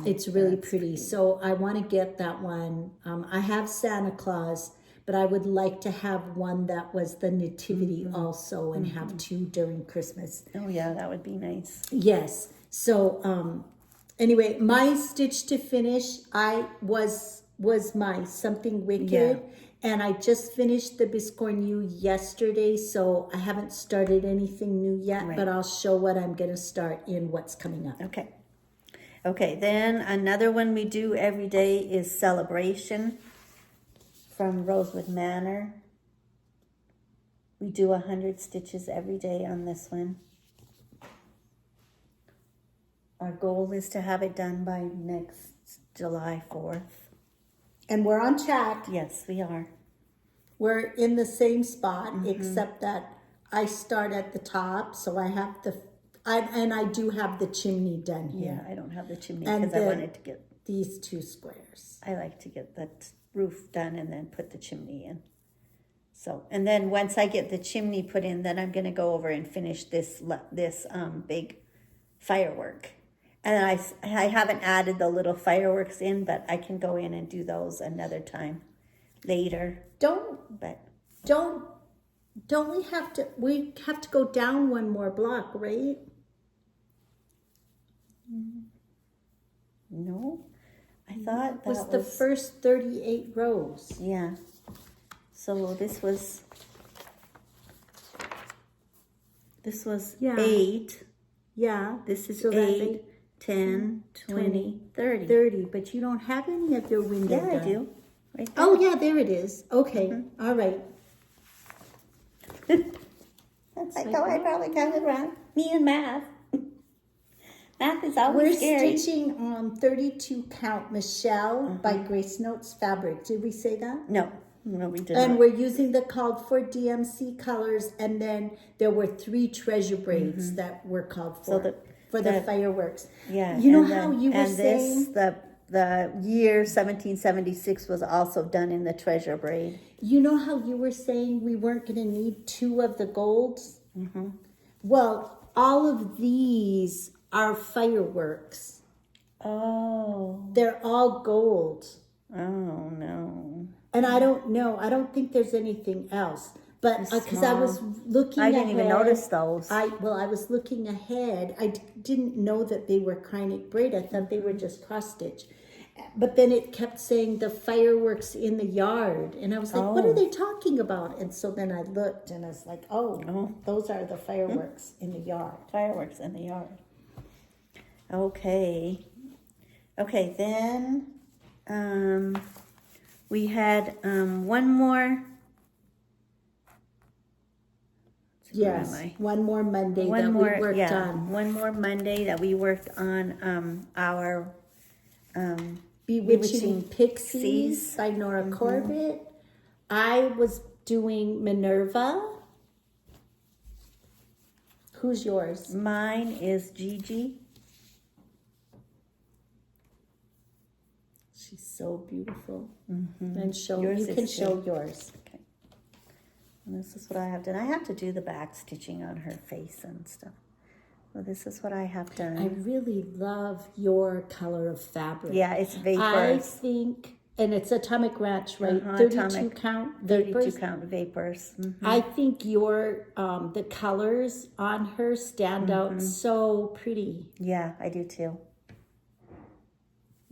It's really pretty. So I want to get that one. I have Santa Claus, but I would like to have one that was the nativity also, and have two during Christmas. Oh yeah, that would be nice. Yes. So anyway, my stitch to finish, I was my Something Wicked. Yeah. And I just finished the Biscornu yesterday, so I haven't started anything new yet, but I'll show what I'm going to start in what's coming up. Okay, then another one we do every day is Celebration from Rosewood Manor. We do 100 stitches every day on this one. Our goal is to have it done by next July 4th. And we're on track. Yes, we are. We're in the same spot, except that I start at the top, so I have I do have the chimney done here. Yeah, I don't have the chimney And because I wanted to get, these two squares. I like to get the roof done and then put the chimney in. So, and then once I get the chimney put in, then I'm going to go over and finish this big firework. And I haven't added the little fireworks in, but I can go in and do those another time later. Don't we have to go down one more block, right? No, I thought that was the first 38 rows. Yeah. So this was 8. Yeah. This is So 8, 10, 20, 30. 30, but you don't have any of your window Yeah, I done. do. Right there. Oh, yeah, there it is. Okay, all right. I thought I probably got it wrong. Me and math. Math is always We're scary. stitching on 32 count Michelle by Grace Notes Fabric. Did we say that? No, we did And not. we're using the called for DMC colors, and then there were 3 treasure braids that were called for, So the fireworks. Yeah. You know and how then- you were and saying, this, the year 1776 was also done in the treasure braid. you know how you were saying we weren't going to need 2 of the golds? Well, all of these are fireworks. Oh. They're all gold. Oh, no. And I don't know. I don't think there's anything else. But because I was looking I didn't even ahead, notice those. I was looking ahead. I didn't know that they were Kreinik braid. I thought they were just cross stitch. But then it kept saying the fireworks in the yard. And I was like, what are they talking about? And so then I looked and I was like, oh. Those are the fireworks in the yard. Fireworks in the yard. Okay. Okay, then we had one more. Where am Yes, I? one more Monday One that more, we worked yeah, on. one more Monday that we worked on our Bewitching Pixies Pixies. by Nora Corbett. I was doing Minerva. Who's yours? Mine is Gigi. She's so beautiful. And show Yours you is can too. show yours. Okay. And this is what I have done. I have to do the back stitching on her face and stuff. Well, this is what I have done. I really love your color of fabric. Yeah, it's I vapors. think, and it's Atomic Ranch, right? Uh-huh, 32 Atomic. count vapors. 32 count vapors. I think your the colors on her stand out so pretty. Yeah, I do too.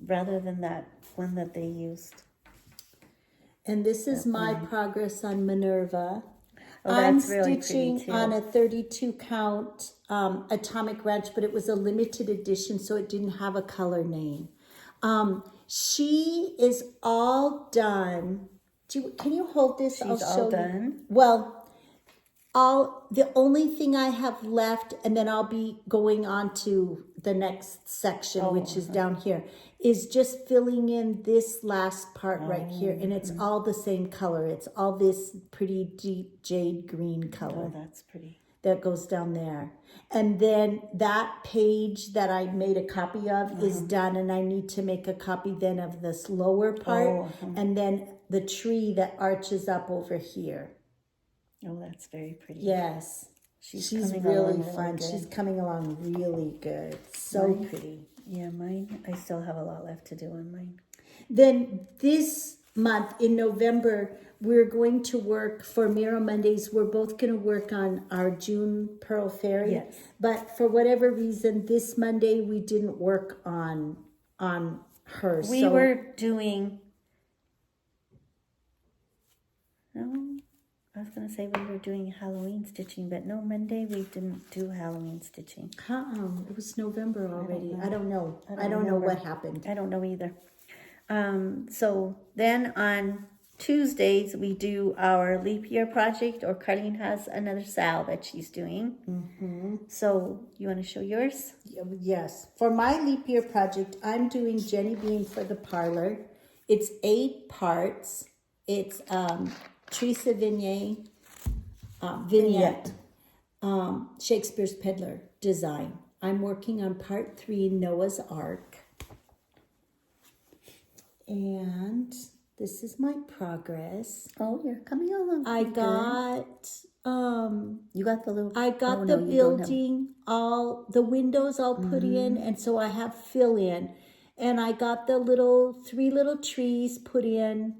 Rather than that one that they used. And this is my progress on Minerva. Oh, I'm that's really pretty stitching too. on a 32 count Atomic Ranch, but it was a limited edition, so it didn't have a color name. She is all done. Can you hold this? She's all done. Well, the only thing I have left, and then I'll be going on to the next section, which is down here, is just filling in this last part right here, and it's all the same color. It's all this pretty deep jade green color Oh, that's pretty. that goes down there. And then that page that I made a copy of is done, and I need to make a copy then of this lower part, and then the tree that arches up over here. Oh, that's very pretty. Yes. She's She's coming really along fun. good. She's coming along really good. So pretty. Yeah, mine, I still have a lot left to do on mine. Then this month in November, we're going to work for Miro Mondays. We're both going to work on our June Pearl Fairy. Yes. But for whatever reason, this Monday we didn't work on her. We were doing, no, I was going to say we were doing Halloween stitching, but no, Monday we didn't do Halloween stitching. It was November already. I don't know. I don't know remember. what happened. I don't know either. So then on Tuesdays, we do our leap year project, or Carlene has another sal that she's doing. So you want to show yours? Yes. For my leap year project, I'm doing Jenny Bean for the parlor. It's 8 parts. It's Teresa Vignette, Shakespeare's Peddler design. I'm working on part 3, Noah's Ark. And this is my progress. Oh, you're coming along. I pretty got You got the little. I got the building, all the windows all put in, and so I have fill in. And I got the 3 little trees put in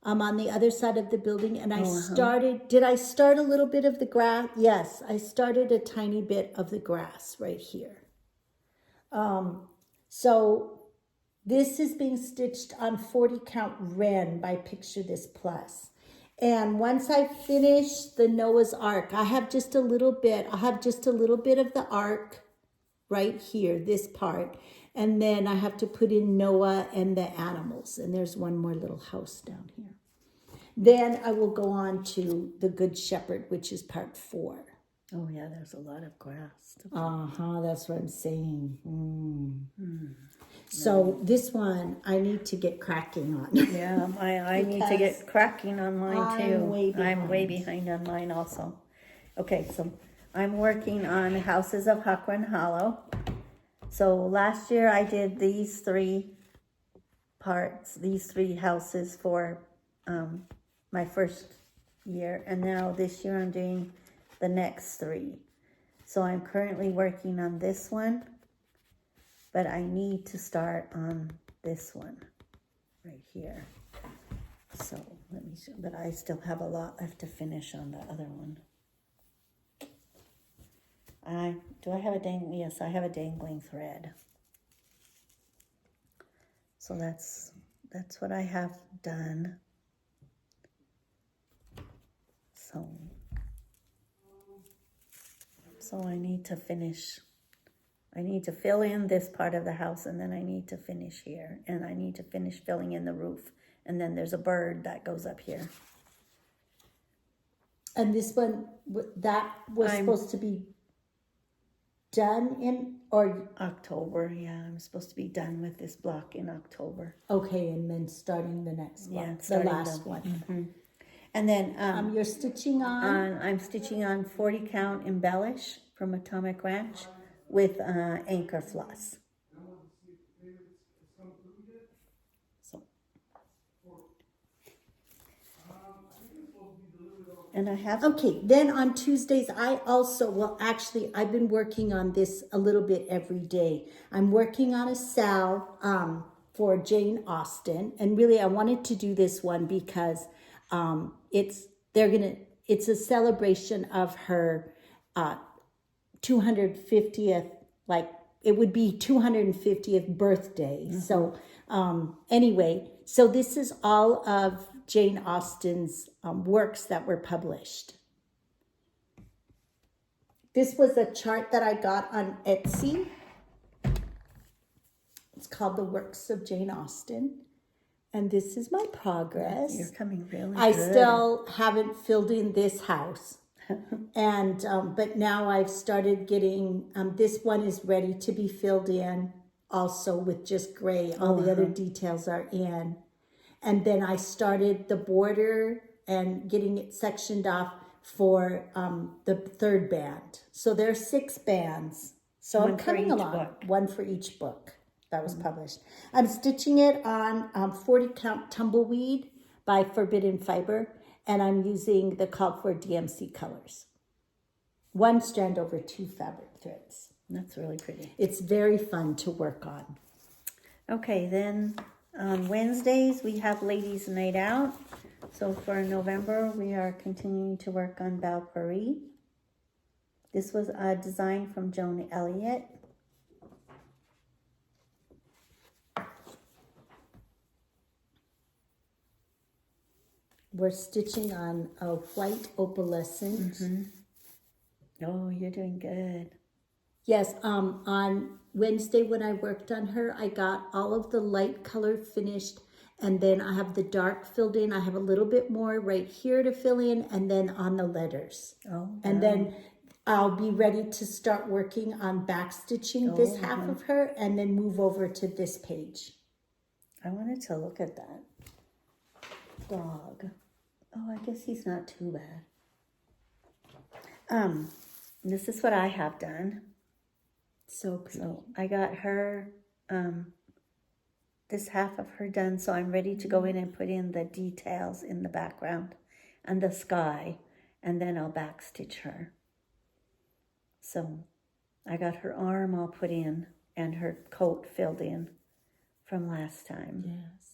on the other side of the building. And I started, did I start a little bit of the grass? Yes, I started a tiny bit of the grass right here. So this is being stitched on 40 count Ren by Picture This Plus. And once I finish the Noah's Ark, I have just a little bit of the ark right here, this part. And then I have to put in Noah and the animals. And there's one more little house down here. Then I will go on to the Good Shepherd, which is part 4. Oh, yeah, there's a lot of grass. That's what I'm saying. So this one, I need to get cracking on. Yeah, I need to get cracking on mine too. I'm way behind on mine also. Okay, so I'm working on Houses of Huckran Hollow. So last year I did these 3 parts, these 3 houses for my first year. And now this year I'm doing the next 3. So I'm currently working on this one, but I need to start on this one right here. So let me show, but I still have a lot left to finish on the other one. Do I have a dangling? Yes, I have a dangling thread. So that's what I have done. So I need to finish. I need to fill in this part of the house, and then I need to finish here, and I need to finish filling in the roof, and then there's a bird that goes up here. And this one, that was supposed to be done in, or? October, yeah. I'm supposed to be done with this block in October. Okay, and then starting the next one. Yeah, the last one. Mm-hmm. And then you're stitching on? I'm stitching on 40 count embellish from Atomic Ranch with anchor floss. So, and I have. Okay, then on Tuesdays, I've been working on this a little bit every day. I'm working on a sal for Jane Austen, and really I wanted to do this one because it's a celebration of her 250th, like it would be 250th birthday. Mm-hmm. So anyway, so this is all of Jane Austen's works that were published. This was a chart that I got on Etsy. It's called The Works of Jane Austen. And this is my progress. You're coming really good. I still haven't filled in this house. And but now I've started getting, this one is ready to be filled in also with just gray. All the other details are in. And then I started the border and getting it sectioned off for the 3rd band. So there are 6 bands. So I'm coming along. One for each book that was published. I'm stitching it on 40 count tumbleweed by Forbidden Fiber, and I'm using the called for DMC colors. 1 strand over 2 fabric threads. That's really pretty. It's very fun to work on. Okay, then on Wednesdays we have Ladies' Night Out. So for November we are continuing to work on Valkyrie. This was a design from Joan Elliott. We're stitching on a white opalescent. Mm-hmm. Oh, you're doing good. Yes, on Wednesday when I worked on her, I got all of the light color finished, and then I have the dark filled in. I have a little bit more right here to fill in, and then on the letters. Oh, and then I'll be ready to start working on back stitching this half of her, and then move over to this page. I wanted to look at that dog. Oh, I guess he's not too bad. This is what I have done. So pretty. So I got her, this half of her done, so I'm ready to go in and put in the details in the background and the sky, and then I'll back stitch her. So I got her arm all put in and her coat filled in from last time. Yes.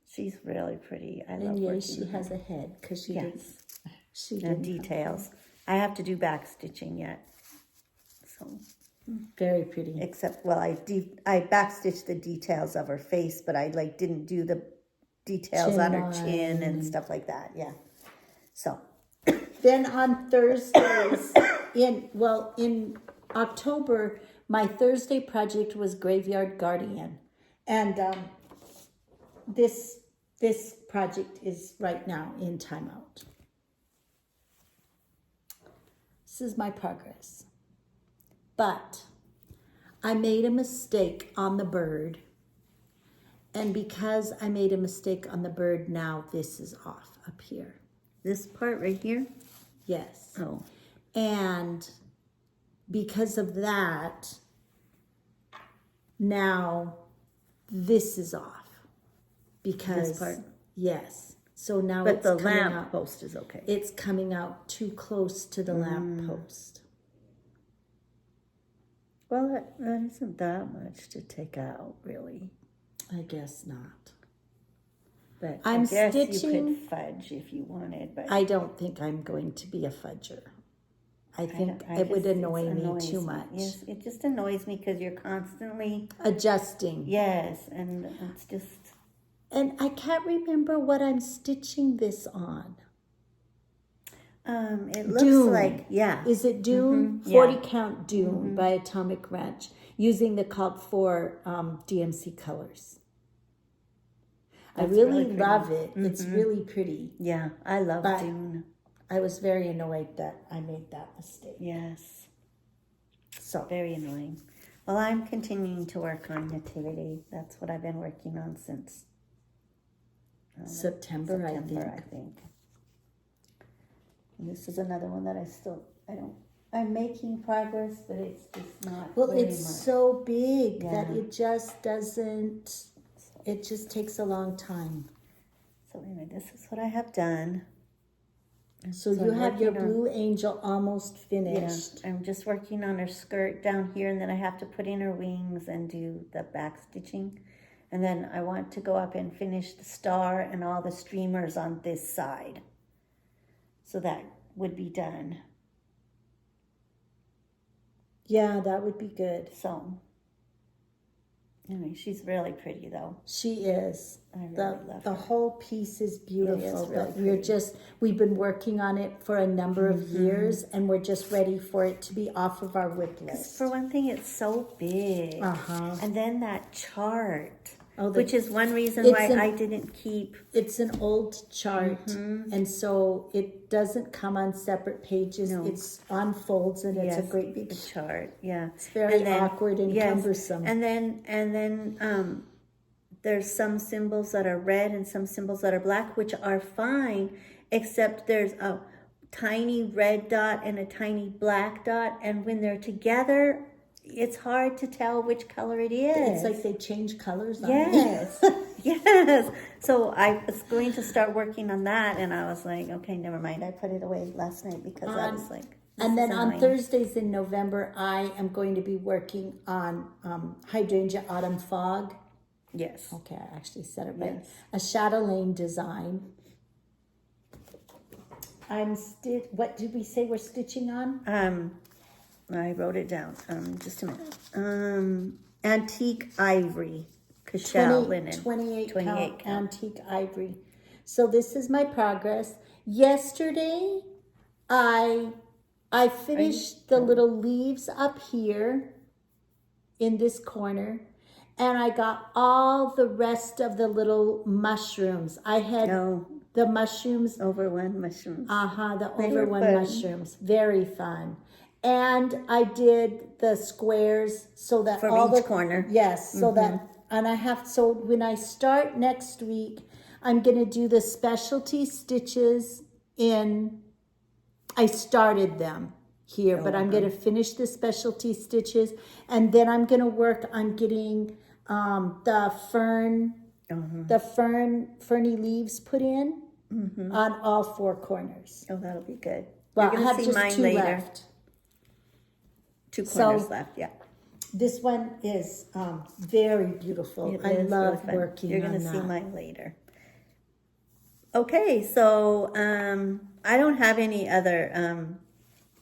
She's really pretty. I love working. And she has a head because she did. And details. I have to do back stitching yet. So very pretty. Except, well, I back stitched the details of her face, but I didn't do the details chin on her chin and stuff like that. Yeah. So then on Thursdays in October My Thursday project was Graveyard Guardian. And this project is right now in timeout. This is my progress. But I made a mistake on the bird. And because I made a mistake on the bird, now this is off up here. This part right here? Yes. Oh. And because of that, now this is off. Because, this part? Yes. So now but it's the coming lamp out, post is okay. It's coming out too close to the lamp post. Well, that isn't that much to take out, really. I guess not. But I'm I guess stitching. You could fudge if you wanted, but I don't think I'm going to be a fudger. I think it would annoy me too much. Yes, it just annoys me because you're constantly adjusting. Yes, and it's just. And I can't remember what I'm stitching this on. It looks Dune. like, yeah. Is it Dune? 40 count Dune by Atomic Ranch, using the Cult 4 DMC colors. That's I really pretty. love it. It's really pretty. Yeah, I love Dune. I was very annoyed that I made that mistake. Yes. So very annoying. Well, I'm continuing to work on Nativity. That's what I've been working on since September, I think. And this is another one that I'm making progress, but it's just not. Well, very it's much. so big that it just doesn't. It just takes a long time. So anyway, this is what I have done. So you have your Blue Angel almost finished. Yeah, I'm just working on her skirt down here, and then I have to put in her wings and do the back stitching. And then I want to go up and finish the star and all the streamers on this side. So that would be done. Yeah, that would be good. So, anyway, she's really pretty though. She is. I really love her. The whole piece is beautiful. It is really we've been working on it for a number of years, and we're just ready for it to be off of our whip list. For one thing, it's so big. And then that chart. Which is one reason why I didn't keep. It's an old chart, and so it doesn't come on separate pages. No. It's on folds, and it's a great big chart. Yeah, it's very awkward and cumbersome. And then there's some symbols that are red and some symbols that are black, which are fine, except there's a tiny red dot and a tiny black dot, and when they're together, it's hard to tell which color it is. It's like they change colors on Yes. Yes. So I was going to start working on that, and I was like, okay, never mind. I put it away last night because I was like... And then on Thursdays in November, I am going to be working on Hydrangea Autumn Fog. Yes. Okay, I actually said it right. Yes. A Chatelaine design. What did we say we're stitching on? I wrote it down. Just a minute. Antique ivory, cashel linen. 28 count antique ivory. So this is my progress. Yesterday, I finished the little leaves up here in this corner, and I got all the rest of the little mushrooms. I had the mushrooms. Over one mushrooms. The over one mushrooms. Very fun. And I did the squares so that from all each corner. Yes, so that, and so when I start next week, I'm going to do the specialty stitches I started them here, but I'm going to finish the specialty stitches, and then I'm going to work on getting the ferny leaves put in on all four corners. Oh, that'll be good. Well, You're I have see just mine two later. left. 2 corners left, yeah. This one is very beautiful. I love really working on that. You're going to see mine later. Okay, so I don't have any other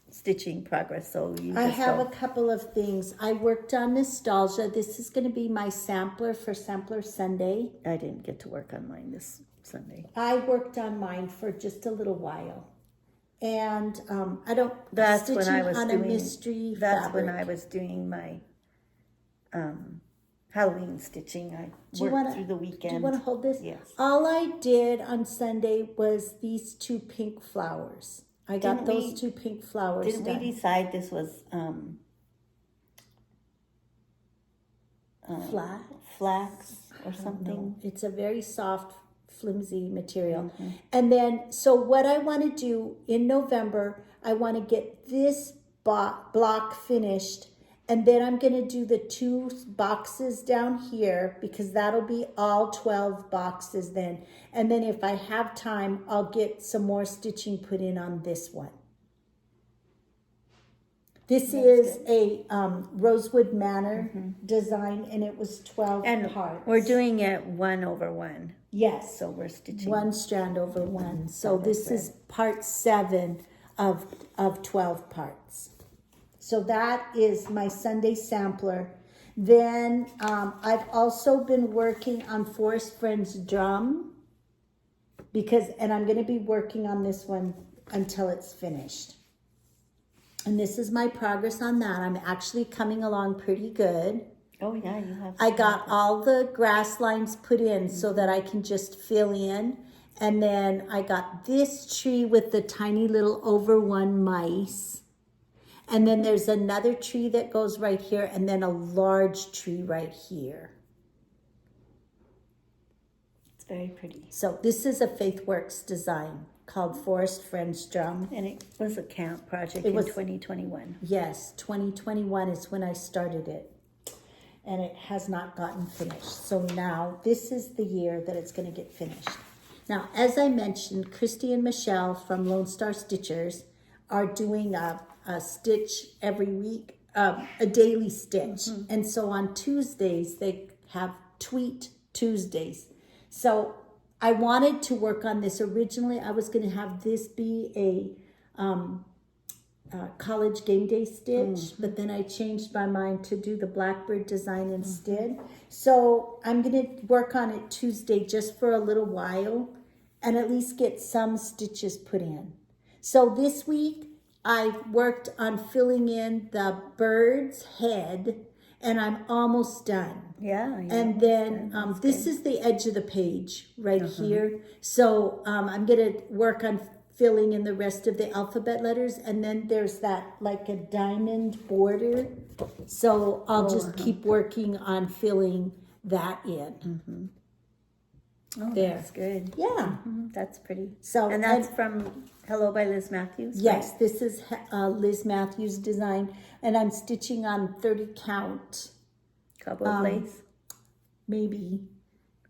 stitching progress, so you I have a couple of things. I worked on Nostalgia. This is going to be my sampler for Sampler Sunday. I didn't get to work on mine this Sunday. I worked on mine for just a little while. And That's when I was on doing a mystery That's fabric. when I was doing my Halloween stitching. I worked through the weekend. Do you want to hold this? Yes. All I did on Sunday was these 2 pink flowers. I got those 2 pink flowers Didn't done. we decide this was flax or something? It's a very soft, flimsy material. And then, so what I want to do in November, I want to get this block finished. And then I'm going to do the 2 boxes down here because that'll be all 12 boxes then. And then if I have time, I'll get some more stitching put in on this one. This is a Rosewood Manor design, and it was 12 parts. We're doing it 1 over 1. Yes. So we're stitching 1 strand over 1. So this is part 7 of 12 parts. So that is my Sunday sampler. Then I've also been working on Forest Friends drum and I'm going to be working on this one until it's finished. And this is my progress on that. I'm actually coming along pretty good. Oh yeah, you have. I got all the grass lines put in so that I can just fill in. And then I got this tree with the tiny little over 1 mice. And then there's another tree that goes right here, and then a large tree right here. It's very pretty. So this is a FaithWorks design called Forest Friends Drum. And it was a camp project in 2021. Yes, 2021 is when I started it. And it has not gotten finished. So now this is the year that it's going to get finished. Now, as I mentioned, Christy and Michelle from Lone Star Stitchers are doing a stitch every week, a daily stitch. And so on Tuesdays, they have Tweet Tuesdays. So I wanted to work on this. Originally, I was going to have this be a college game day stitch, but then I changed my mind to do the Blackbird design instead. So I'm going to work on it Tuesday just for a little while and at least get some stitches put in. So this week, I worked on filling in the bird's head, and I'm almost done. Yeah. And then this is the edge of the page right here. So I'm going to work on filling in the rest of the alphabet letters, and then there's that like a diamond border. So I'll just keep working on filling that in. Oh, there. That's good. Yeah. That's pretty. So and that's from Hello by Liz Matthews? Yes, right? this is Liz Matthews' design, and I'm stitching on 30 count. Cobweb lace? Maybe.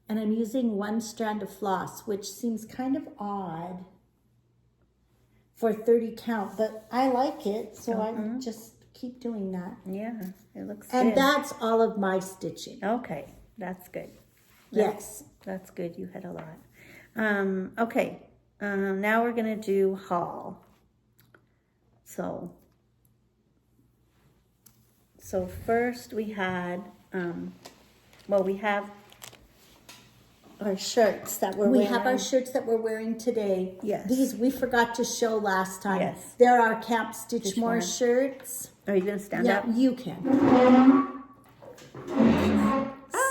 And I'm using 1 strand of floss, which seems kind of odd for 30 count, but I like it, so I just keep doing that. Yeah, it looks And good. that's all of my stitching. Okay, that's good. Yes. That's good. You had a lot. Okay. Now we're going to do haul. So first we had, we have Our shirts that we're wearing. We have our shirts that we're wearing today. Yes. These we forgot to show last time. Yes. They're our Camp Stitchmore shirts. Are you going to stand up? Yeah, you can.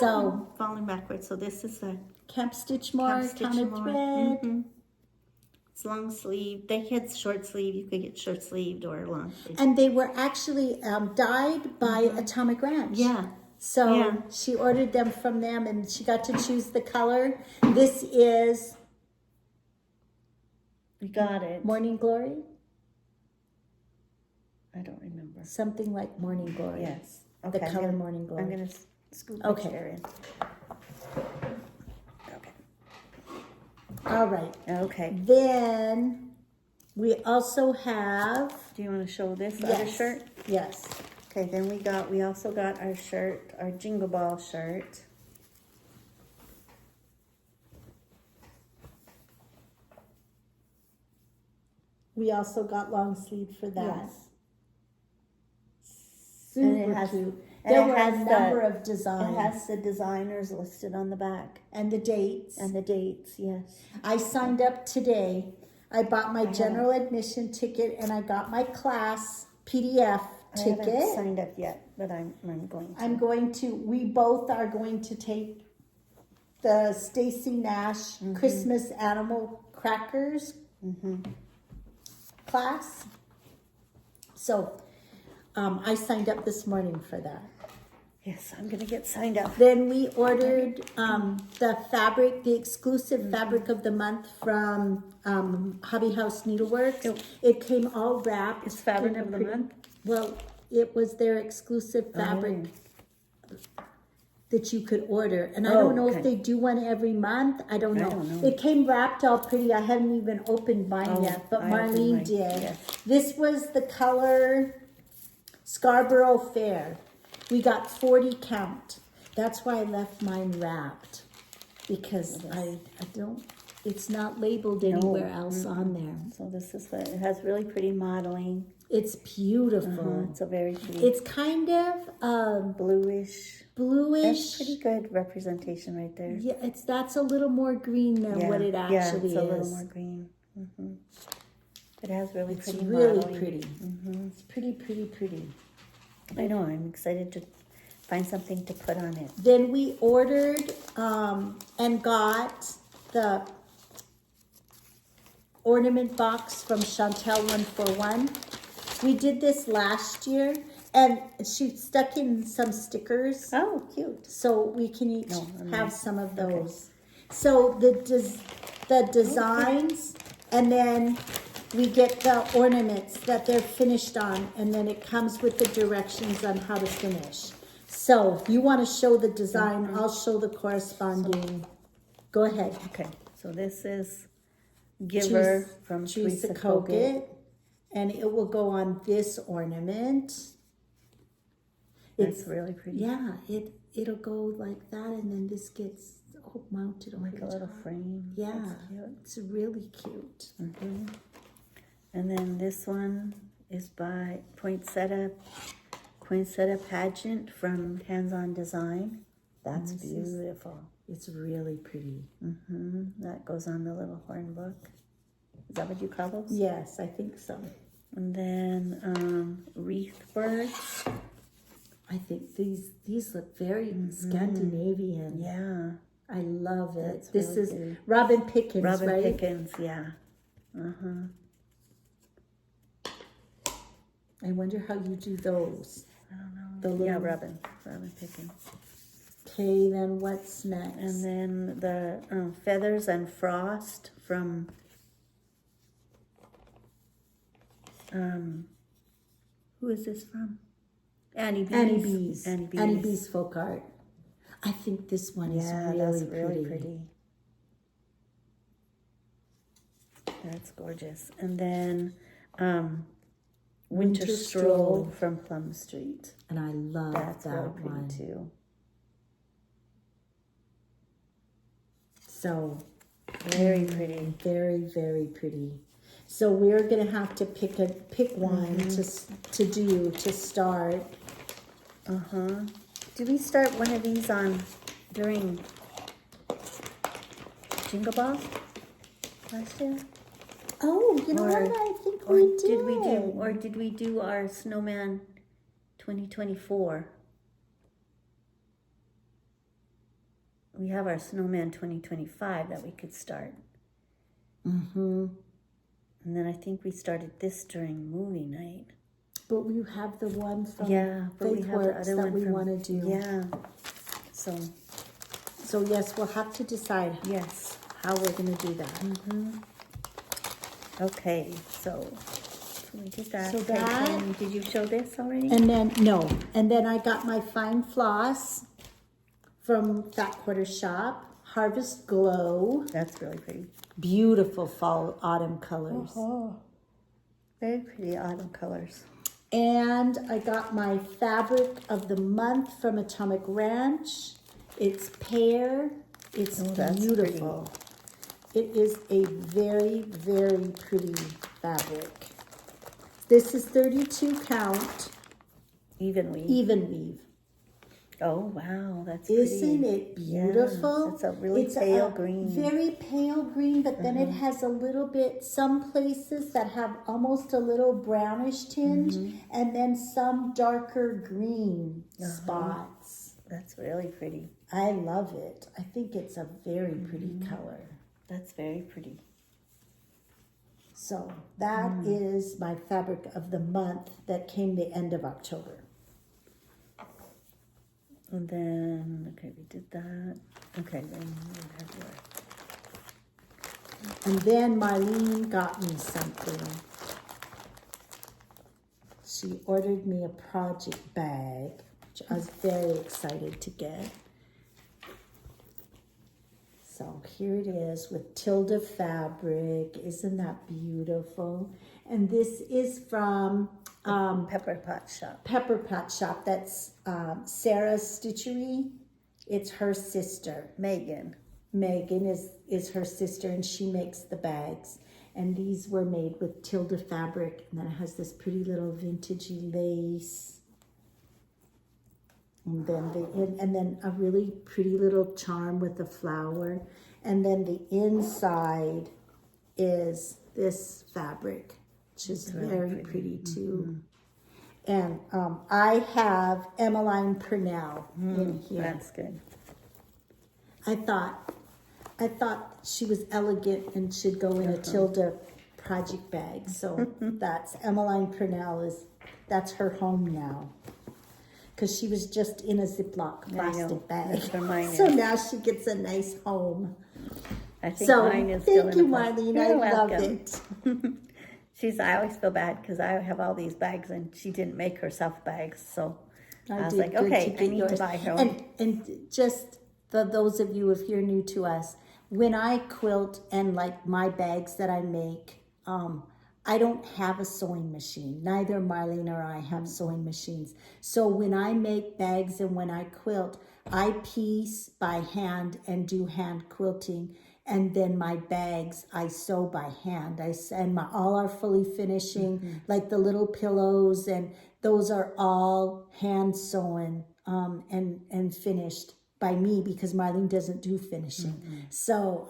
So, falling backwards. So this is a Camp Stitchmore, counted thread. It's long sleeve. They had short sleeve. You could get short sleeved or long sleeve. And they were actually dyed by Atomic Ranch. Yeah. So she ordered them from them, and she got to choose the color. This is... You got it. Morning Glory? I don't remember. Something like Morning Glory. Yes. Okay. The color Morning Glory. I'm going to scoop my chair in. Okay. All right. Okay. Then we also have... Do you want to show this other shirt? Yes. Okay, then we also got our shirt, our Jingle Ball shirt. We also got long sleeve for that. Yes. Super cute. There were a number of designs. It has the designers listed on the back. And the dates. And the dates, yes. I signed up today. I bought my general admission ticket, and I got my class PDF haven't ticket. signed up yet, but I'm going to. We both are going to take the Stacy Nash Christmas Animal Crackers class. So I signed up this morning for that. Yes, I'm going to get signed up. Then we ordered the exclusive fabric of the month from Hobby House Needleworks. Oh. It came all wrapped. It's fabric of the month? Well, it was their exclusive fabric that you could order. And I don't know if they do one every month. I don't know. It came wrapped all pretty. I hadn't even opened mine yet, but Marlene did. Yes. This was the color Scarborough Fair. We got 40 count. That's why I left mine wrapped, because I don't, it's not labeled anywhere else on there. So this is what, it has really pretty modeling. It's beautiful. It's a very pretty. It's kind of bluish. That's pretty good representation right there. Yeah, that's a little more green than what it actually is. Yeah, it's a little more green. It has really pretty It's really modeling. pretty. It's pretty. I know, I'm excited to find something to put on it. Then we ordered and got the ornament box from Chantel 141. We did this last year, and she stuck in some stickers. Oh, cute. So we can each have some of those. Okay. So the designs, and then we get the ornaments that they're finished on, and then it comes with the directions on how to finish. So if you want to show the design, I'll show the corresponding. Go ahead. Okay, so this is Giver from Teresa Kogut. And it will go on this ornament. It's really pretty. Yeah, it'll go like that, and then this gets mounted on like a little frame. Yeah, it's really cute. And then this one is by Poinsettia Pageant from Hands On Design. That's beautiful. It's really pretty. That goes on the little horn book. Is that what you call those? Yes, I think so. And then wreath birds. I think these look very Scandinavian. Yeah. I love it. That's this really is pretty. Robin Pickens, Robin right? Pickens, yeah. I wonder how you do those. I don't know. Robin Pickens. Okay, then what's next? And then the Feathers and Frost from who is this from? Annie B's. Annie B's Folk Art. I think this one is really pretty. That's gorgeous. And then Winter Stroll from Plum Street. And I love that really one too. So very pretty. Very pretty. So we're gonna have to pick one to start. Did we start one of these during Jingle Ball last year? Oh, you know what? I think we did. Did we do our Snowman 2024? We have our Snowman 2025 that we could start. And then I think we started this during movie night. But we have the one from but we have the other one we want to do. Yeah. So yes, we'll have to decide how we're going to do that. Okay, so we did that. So that. Did you show this already? And then no, and then I got my fine floss from Fat Quarter Shop, Harvest Glow. That's really pretty. Beautiful fall autumn colors. Very pretty autumn colors. And I got my fabric of the month from Atomic Ranch. It's pear. It's beautiful. Pretty. It is a very pretty fabric. This is 32 count. Even weave. Even weave. Oh, wow, that's Isn't pretty. it beautiful? Yes, it's a really pale green. Very pale green, but then it has a little bit, some places that have almost a little brownish tinge, and then some darker green spots. That's really pretty. I love it. I think it's a very pretty color. That's very pretty. So that is my fabric of the month that came the end of October. And then, okay, we did that. Okay, then we have your... And then Marlene got me something. She ordered me a project bag, which I was very excited to get. So here it is with Tilda fabric. Isn't that beautiful? And this is from Pepper Pot Shop. Pepper Pot Shop. That's Sarah's Stitchery. It's her sister. Megan is her sister, and she makes the bags. And these were made with Tilda fabric, and then it has this pretty little vintagey lace. And then a really pretty little charm with a flower. And then the inside is this fabric, which is very pretty too. And I have Emmeline Purnell in here. That's good. I thought she was elegant and should go in a Tilda project bag. So that's Emmeline Purnell that's her home now. Because she was just in a Ziploc plastic bag. That's where mine So is. now she gets a nice home. I think So mine is still thank in you, a plastic. Marlene. You're I love welcome. it. I always feel bad because I have all these bags and she didn't make herself bags. So I was did like, good okay, to I get need yours. to buy her one. And just for those of you, if you're new to us, when I quilt and like my bags that I make, I don't have a sewing machine. Neither Marlene or I have sewing machines. So when I make bags and when I quilt, I piece by hand and do hand quilting. And then my bags, I sew by hand. All are fully finishing, like the little pillows, and those are all hand sewn and finished by me because Marlene doesn't do finishing. So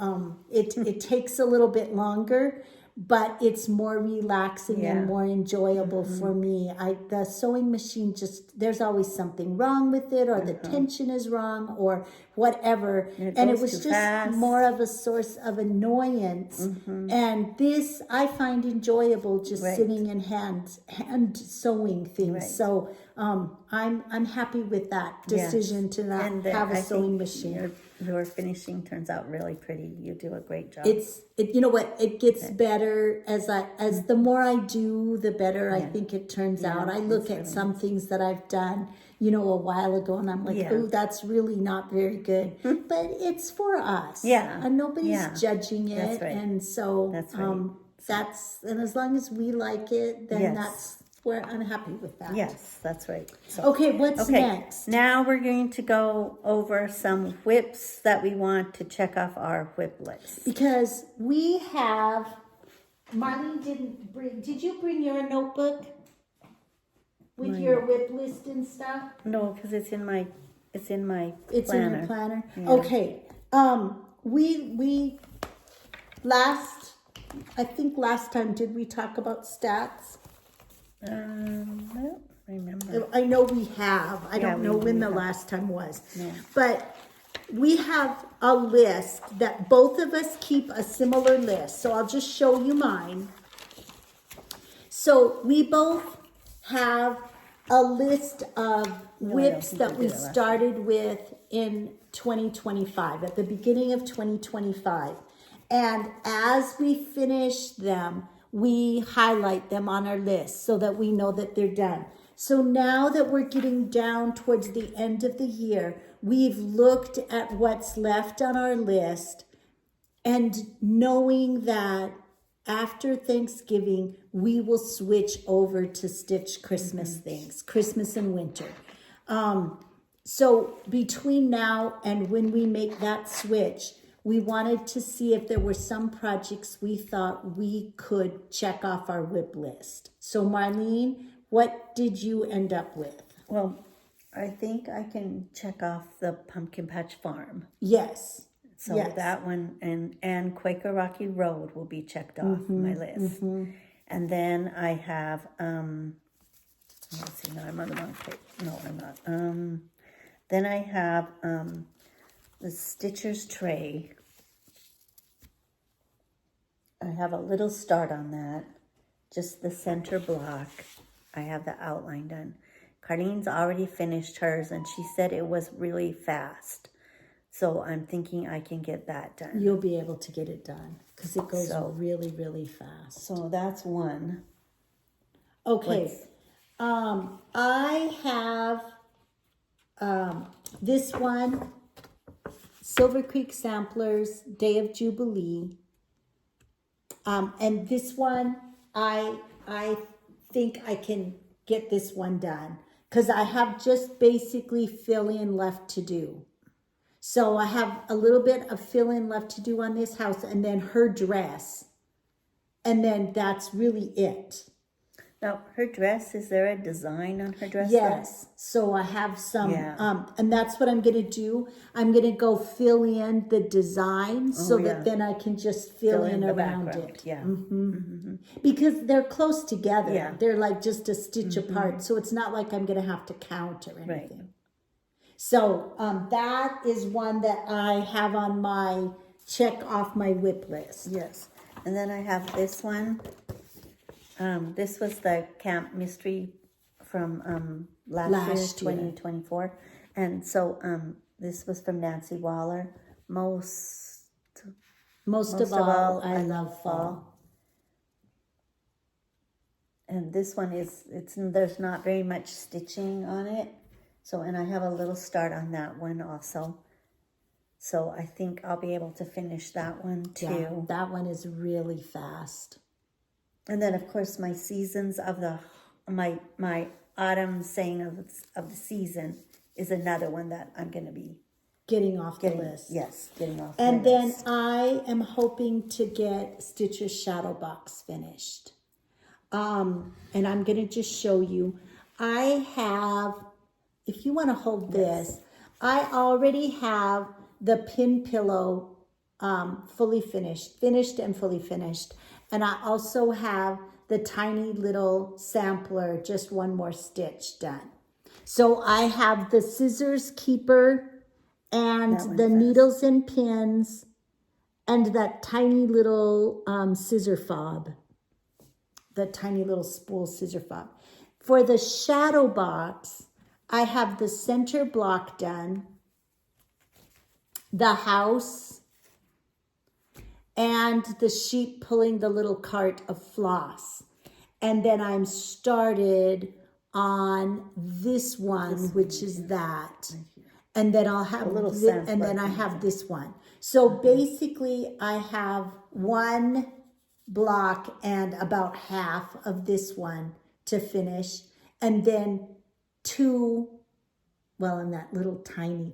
it takes a little bit longer, but it's more relaxing and more enjoyable for me. The sewing machine there's always something wrong with it, or the tension is wrong, or whatever. And it was just fast. more of a source of annoyance. And this I find enjoyable, just sitting and hand sewing things. So I'm happy with that decision to not have a sewing machine. Your finishing turns out really pretty. You do a great job. You know what? It gets better as the more I do, the better I think it turns out. I look at some things that I've done, a while ago, and I'm like, oh, that's really not very good. But it's for us. And nobody's judging it. That's right. And so and as long as we like it, then that's where I'm happy with that. Yes, that's right. So, okay, what's next? Now we're going to go over some whips that we want to check off our whip list. Because we have, Marlene did you bring your notebook with your whip list and stuff? No, because it's in my It's planner. in your planner? Yeah. Okay. We I think last time, did we talk about stats? I don't remember. I know we have. I don't know when the have. last time was. No. But we have a list that both of us keep a similar list. So I'll just show you mine. So we both have a list of whips that we started with in 2025, at the beginning of 2025. And as we finish them, we highlight them on our list so that we know that they're done. So now that we're getting down towards the end of the year, we've looked at what's left on our list, and knowing that after Thanksgiving, we will switch over to stitch Christmas things, Christmas and winter. So between now and when we make that switch, we wanted to see if there were some projects we thought we could check off our whip list. So Marlene, what did you end up with? Well, I think I can check off the Pumpkin Patch Farm. Yes. So yes. that one and Quaker Rocky Road will be checked off my list. And then I have let's see, no, I'm on the wrong page. No, I'm not. Then I have the Stitcher's Tray. I have a little start on that. Just the center block. I have the outline done. Carlene's already finished hers, and she said it was really fast. So I'm thinking I can get that done. You'll be able to get it done because it goes really, really fast. So that's one. Okay. I have this one, Silver Creek Samplers, Day of Jubilee. And this one, I think I can get this one done because I have just basically fill-in left to do. So I have a little bit of fill-in left to do on this house and then her dress. And then that's really it. Now, her dress, is there a design on her dress? Yes. So I have some, and that's what I'm going to do. I'm going to go fill in the design that then I can just fill in around it. Yeah. Because they're close together. Yeah. They're like just a stitch apart. So it's not like I'm going to have to count or anything. Right. So that is one that I have on my check off my whip list. Yes. And then I have this one. This was the Camp Mystery from last year, 2024. And so this was from Nancy Waller. Most of all, I love fall. And this one there's not very much stitching on it. So, and I have a little start on that one also. So I think I'll be able to finish that one too. Yeah, that one is really fast. And then, of course, my seasons of my autumn saying of the season is another one that I'm going to be getting off the list. Yes, getting off. And then I am hoping to get Stitcher's Shadowbox finished. And I'm going to just show you. I have, if you want to hold this, I already have the pin pillow fully finished and fully finished. And I also have the tiny little sampler, just one more stitch done. So I have the scissors keeper and the needles and pins and that tiny little scissor fob, the tiny little spool scissor fob. For the shadow box, I have the center block done, the house, and the sheep pulling the little cart of floss. And then I'm started on this one, which is that. And then I'll have and then I have this one. So basically I have one block and about half of this one to finish. And then two, and that little tiny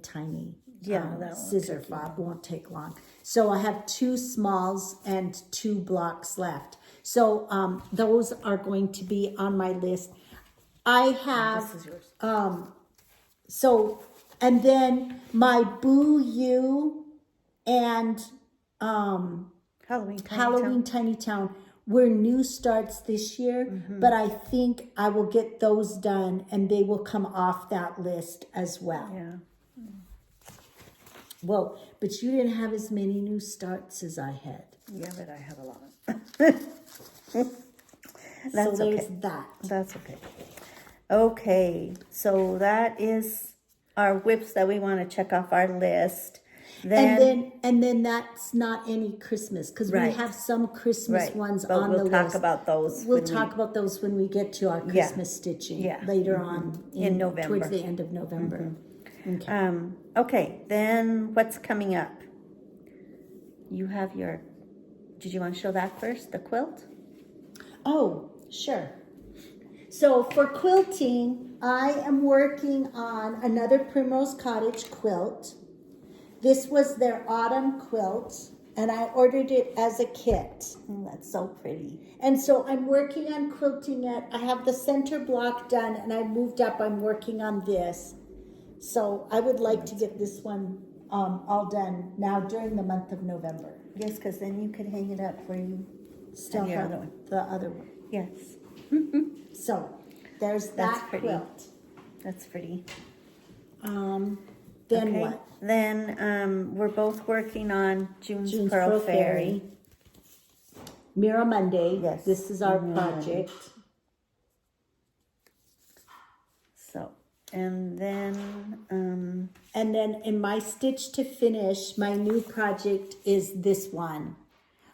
scissor fob won't take long. So I have two smalls and two blocks left. So those are going to be on my list. I have, this is yours. And then my Boo You and Halloween Tiny Town were new starts this year, but I think I will get those done and they will come off that list as well. Yeah. Well, but you didn't have as many new starts as I had. Yeah, but I have a lot. That's so there's okay. that. That's okay. Okay, so that is our whips that we want to check off our list. And then that's not any Christmas because we have some Christmas ones but on the list. We'll talk about those. We'll talk about those when we get to our Christmas stitching later on in November. Towards the end of November. Okay. Okay, then what's coming up? You have did you want to show that first, the quilt? Oh, sure. So for quilting, I am working on another Primrose Cottage quilt. This was their autumn quilt, and I ordered it as a kit. That's so pretty. And so I'm working on quilting it. I have the center block done, and I moved up. I'm working on this. So I would like to get this one all done now during the month of November. Yes, because then you could hang it up where you Still your have other one. the other one. Yes, So there's That's that pretty. quilt. that's pretty. Then Okay. what? Then we're both working on June's Pearl Pearl Fairy. Mirror Monday. Yes. This is our Mirror project. So, and then And then in my stitch to finish, my new project is this one.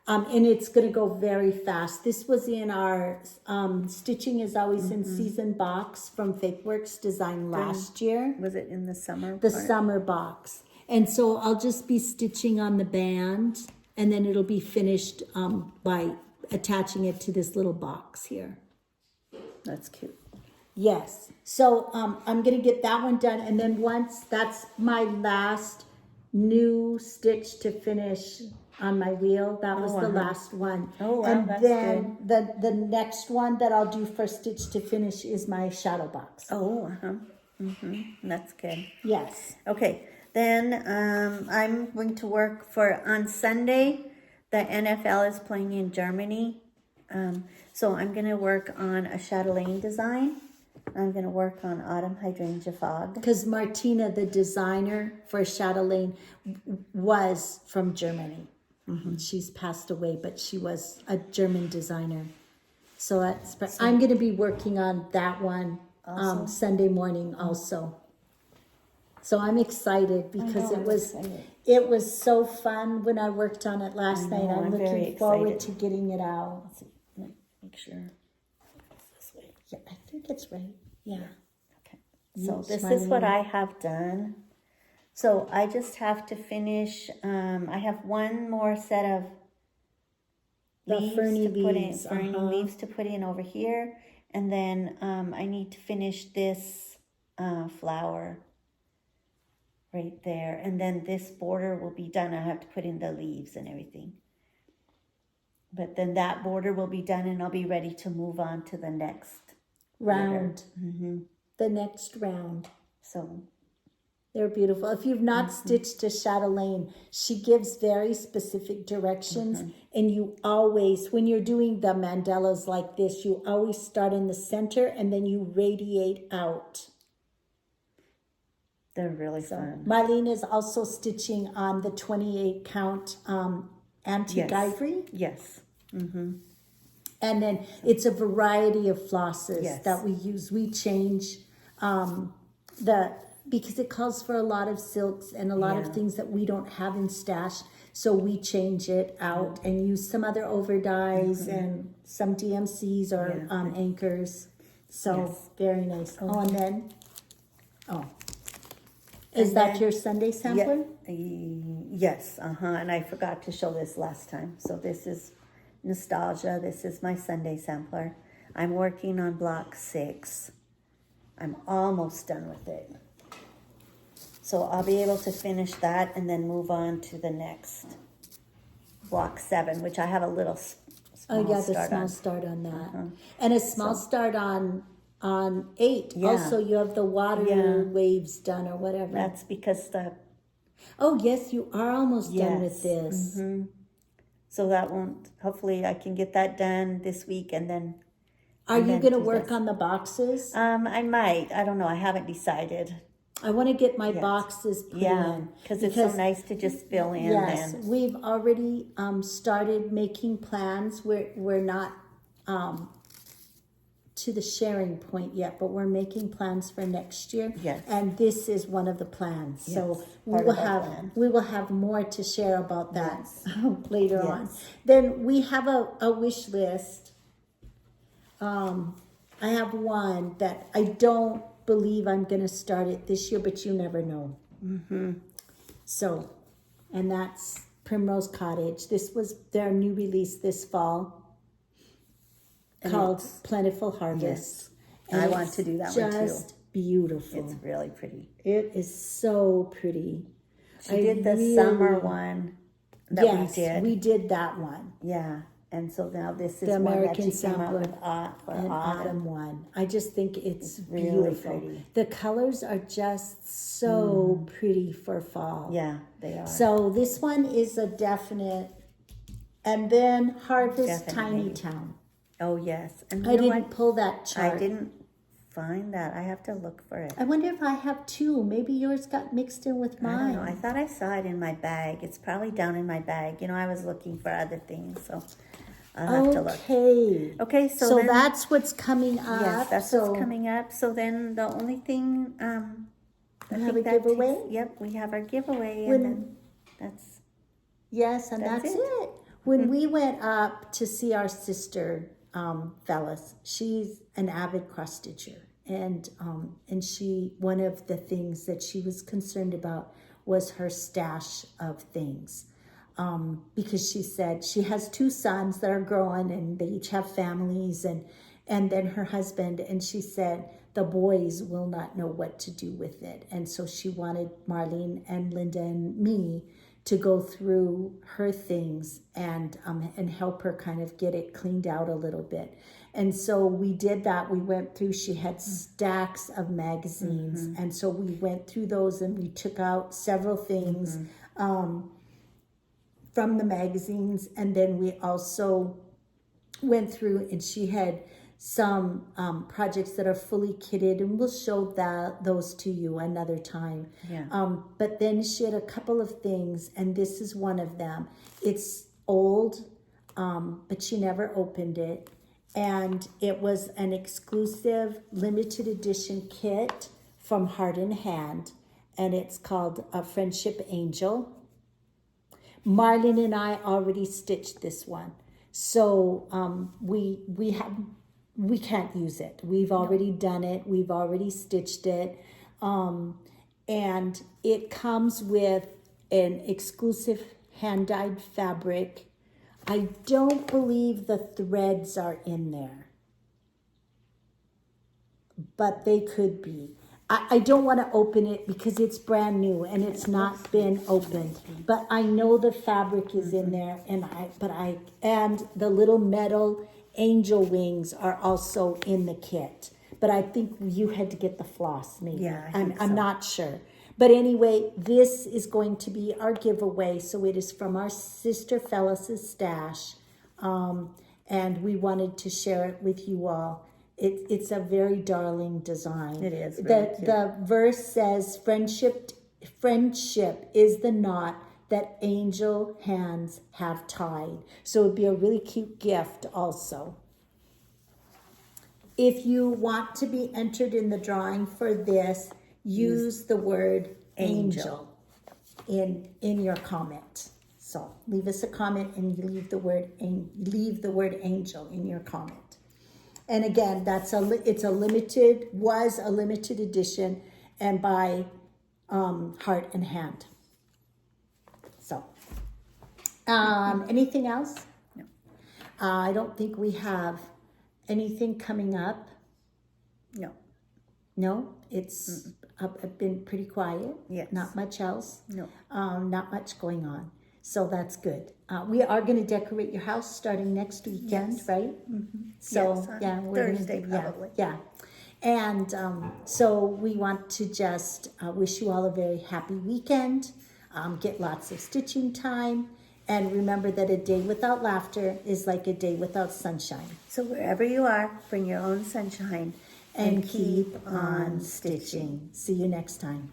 And it's going to go very fast. This was in our Stitching is Always in Season box from Fakeworks Design last year. was it in the summer? The part? summer box. And so I'll just be stitching on the band, and then it'll be finished by attaching it to this little box here. That's cute. Yes. So I'm going to get that one done. And then once that's my last new stitch to finish on my wheel. That was the last one. Oh, wow, and that's then the next one that I'll do for stitch to finish is my Shadowbox. Oh, that's good. Yes. Okay, then I'm going to work on Sunday. The NFL is playing in Germany. So I'm going to work on a Chatelaine design. I'm going to work on Autumn Hydrangea Fog. Because Martina, the designer for Chatelaine, was from Germany. She's passed away, but she was a German designer. So I'm going to be working on that one Sunday morning also. So I'm excited because it was so fun when I worked on it last night. I'm looking forward to getting it out. Let's see. Let me make sure. This way. Yeah, I think it's right. Yeah. Okay. So this is what I have done. So I just have to finish. I have one more set of leaves ferny leaves to put in over here, and then I need to finish this flower right there, and then this border will be done. I have to put in the leaves and everything. But then that border will be done, and I'll be ready to move on to the next round. The next round. So they're beautiful. If you've not stitched to Chatelaine, she gives very specific directions. And you always, when you're doing the mandalas like this, you always start in the center and then you radiate out. They're really fun. Marlene is also stitching on the 28 count antique ivory. Yes. And then it's a variety of flosses that we use. We change because it calls for a lot of silks and a lot of things that we don't have in stash. So we change it out and use some other over dyes and some DMCs or anchors. So very nice. And then, is that your Sunday sampler? Yes, and I forgot to show this last time. So this is Nostalgia. This is my Sunday sampler. I'm working on block 6. I'm almost done with it. So I'll be able to finish that and then move on to the next block 7, which I have a little small start on that. And a small start on 8. Also, you have the water waves done or whatever. That's because Oh, yes, you are almost done with this. So that won't, hopefully I can get that done this week and then. Are you going to work on the boxes? I might. I don't know. I haven't decided. I want to get my boxes put in. Because it's so nice to just fill in. Yes, we've already started making plans. We're not to the sharing point yet, but we're making plans for next year. Yes. And this is one of the plans. Yes, so we will have more to share about that later on. Then we have a wish list. I have one that I don't believe I'm going to start it this year, but you never know. So, and that's Primrose Cottage. This was their new release this fall. Called Plentiful Harvest. And I want to do that one too. Just beautiful. It's really pretty. It is so pretty. She did the summer one that we did. We did that one. Yeah. And so now this is The one that American she came out sampler with for and autumn. autumn one. I just think it's really beautiful. pretty. The colors are just so pretty for fall. Yeah, they are. So this one is a definite. And then Harvest Definitely. Tiny Town. Oh, yes. And I you know didn't what? pull that chart. I didn't find that. I have to look for it. I wonder if I have two. Maybe yours got mixed in with I don't know. I mine. thought I saw it in my bag. It's probably down in my bag. You know, I was looking for other things, so I'll have to look. Okay. Okay, So then, that's what's coming up. yes, that's so what's coming up. So then the only thing, we have a giveaway. Yep, we have our giveaway, When- and then that's Yes, and that's it. When we went up to see our sister, Phyllis, she's an avid cross stitcher, and she, one of the things that she was concerned about was her stash of things, because she said she has two sons that are growing and they each have families, and then her husband, and she said the boys will not know what to do with it, and so she wanted Marlene and Linda and me to go through her things and help her kind of get it cleaned out a little bit. And so we did that. We went through, she had stacks of magazines. And so we went through those and we took out several things from the magazines. And then we also went through, and she had some projects that are fully kitted, and we'll show those to you another time. Yeah. But then she had a couple of things, and this is one of them. It's old, but she never opened it, and it was an exclusive limited edition kit from Heart and Hand, and it's called a Friendship Angel. Marlene and I already stitched this one, so we can't use it. We've already done it. We've already stitched it. And it comes with an exclusive hand-dyed fabric. I don't believe the threads are in there, but they could be. I don't want to open it because it's brand new and it's not been opened, but I know the fabric is in there, and the little metal angel wings are also in the kit, but I think you had to get the floss, maybe. Yeah, I think I'm so. not sure. But anyway, this is going to be our giveaway. So it is from our sister Phyllis's stash, and we wanted to share it with you all. It's a very darling design. It is really cute. The verse says, friendship is the knot that angel hands have tied. So it'd be a really cute gift also. If you want to be entered in the drawing for this, use the word angel in your comment. So leave us a comment and leave the word angel in your comment. And again, was a limited edition, and by Heart and Hand. So, anything else? No. I don't think we have anything coming up. No. No, it's been pretty quiet. Yes. Not much else. No. Not much going on. So that's good. We are going to decorate your house starting next weekend, Yes. right? So Yes, on yeah, we're Thursday gonna do, probably. Yeah. And so we want to just wish you all a very happy weekend. Get lots of stitching time, and remember that a day without laughter is like a day without sunshine. So wherever you are, bring your own sunshine And keep on stitching. See you next time.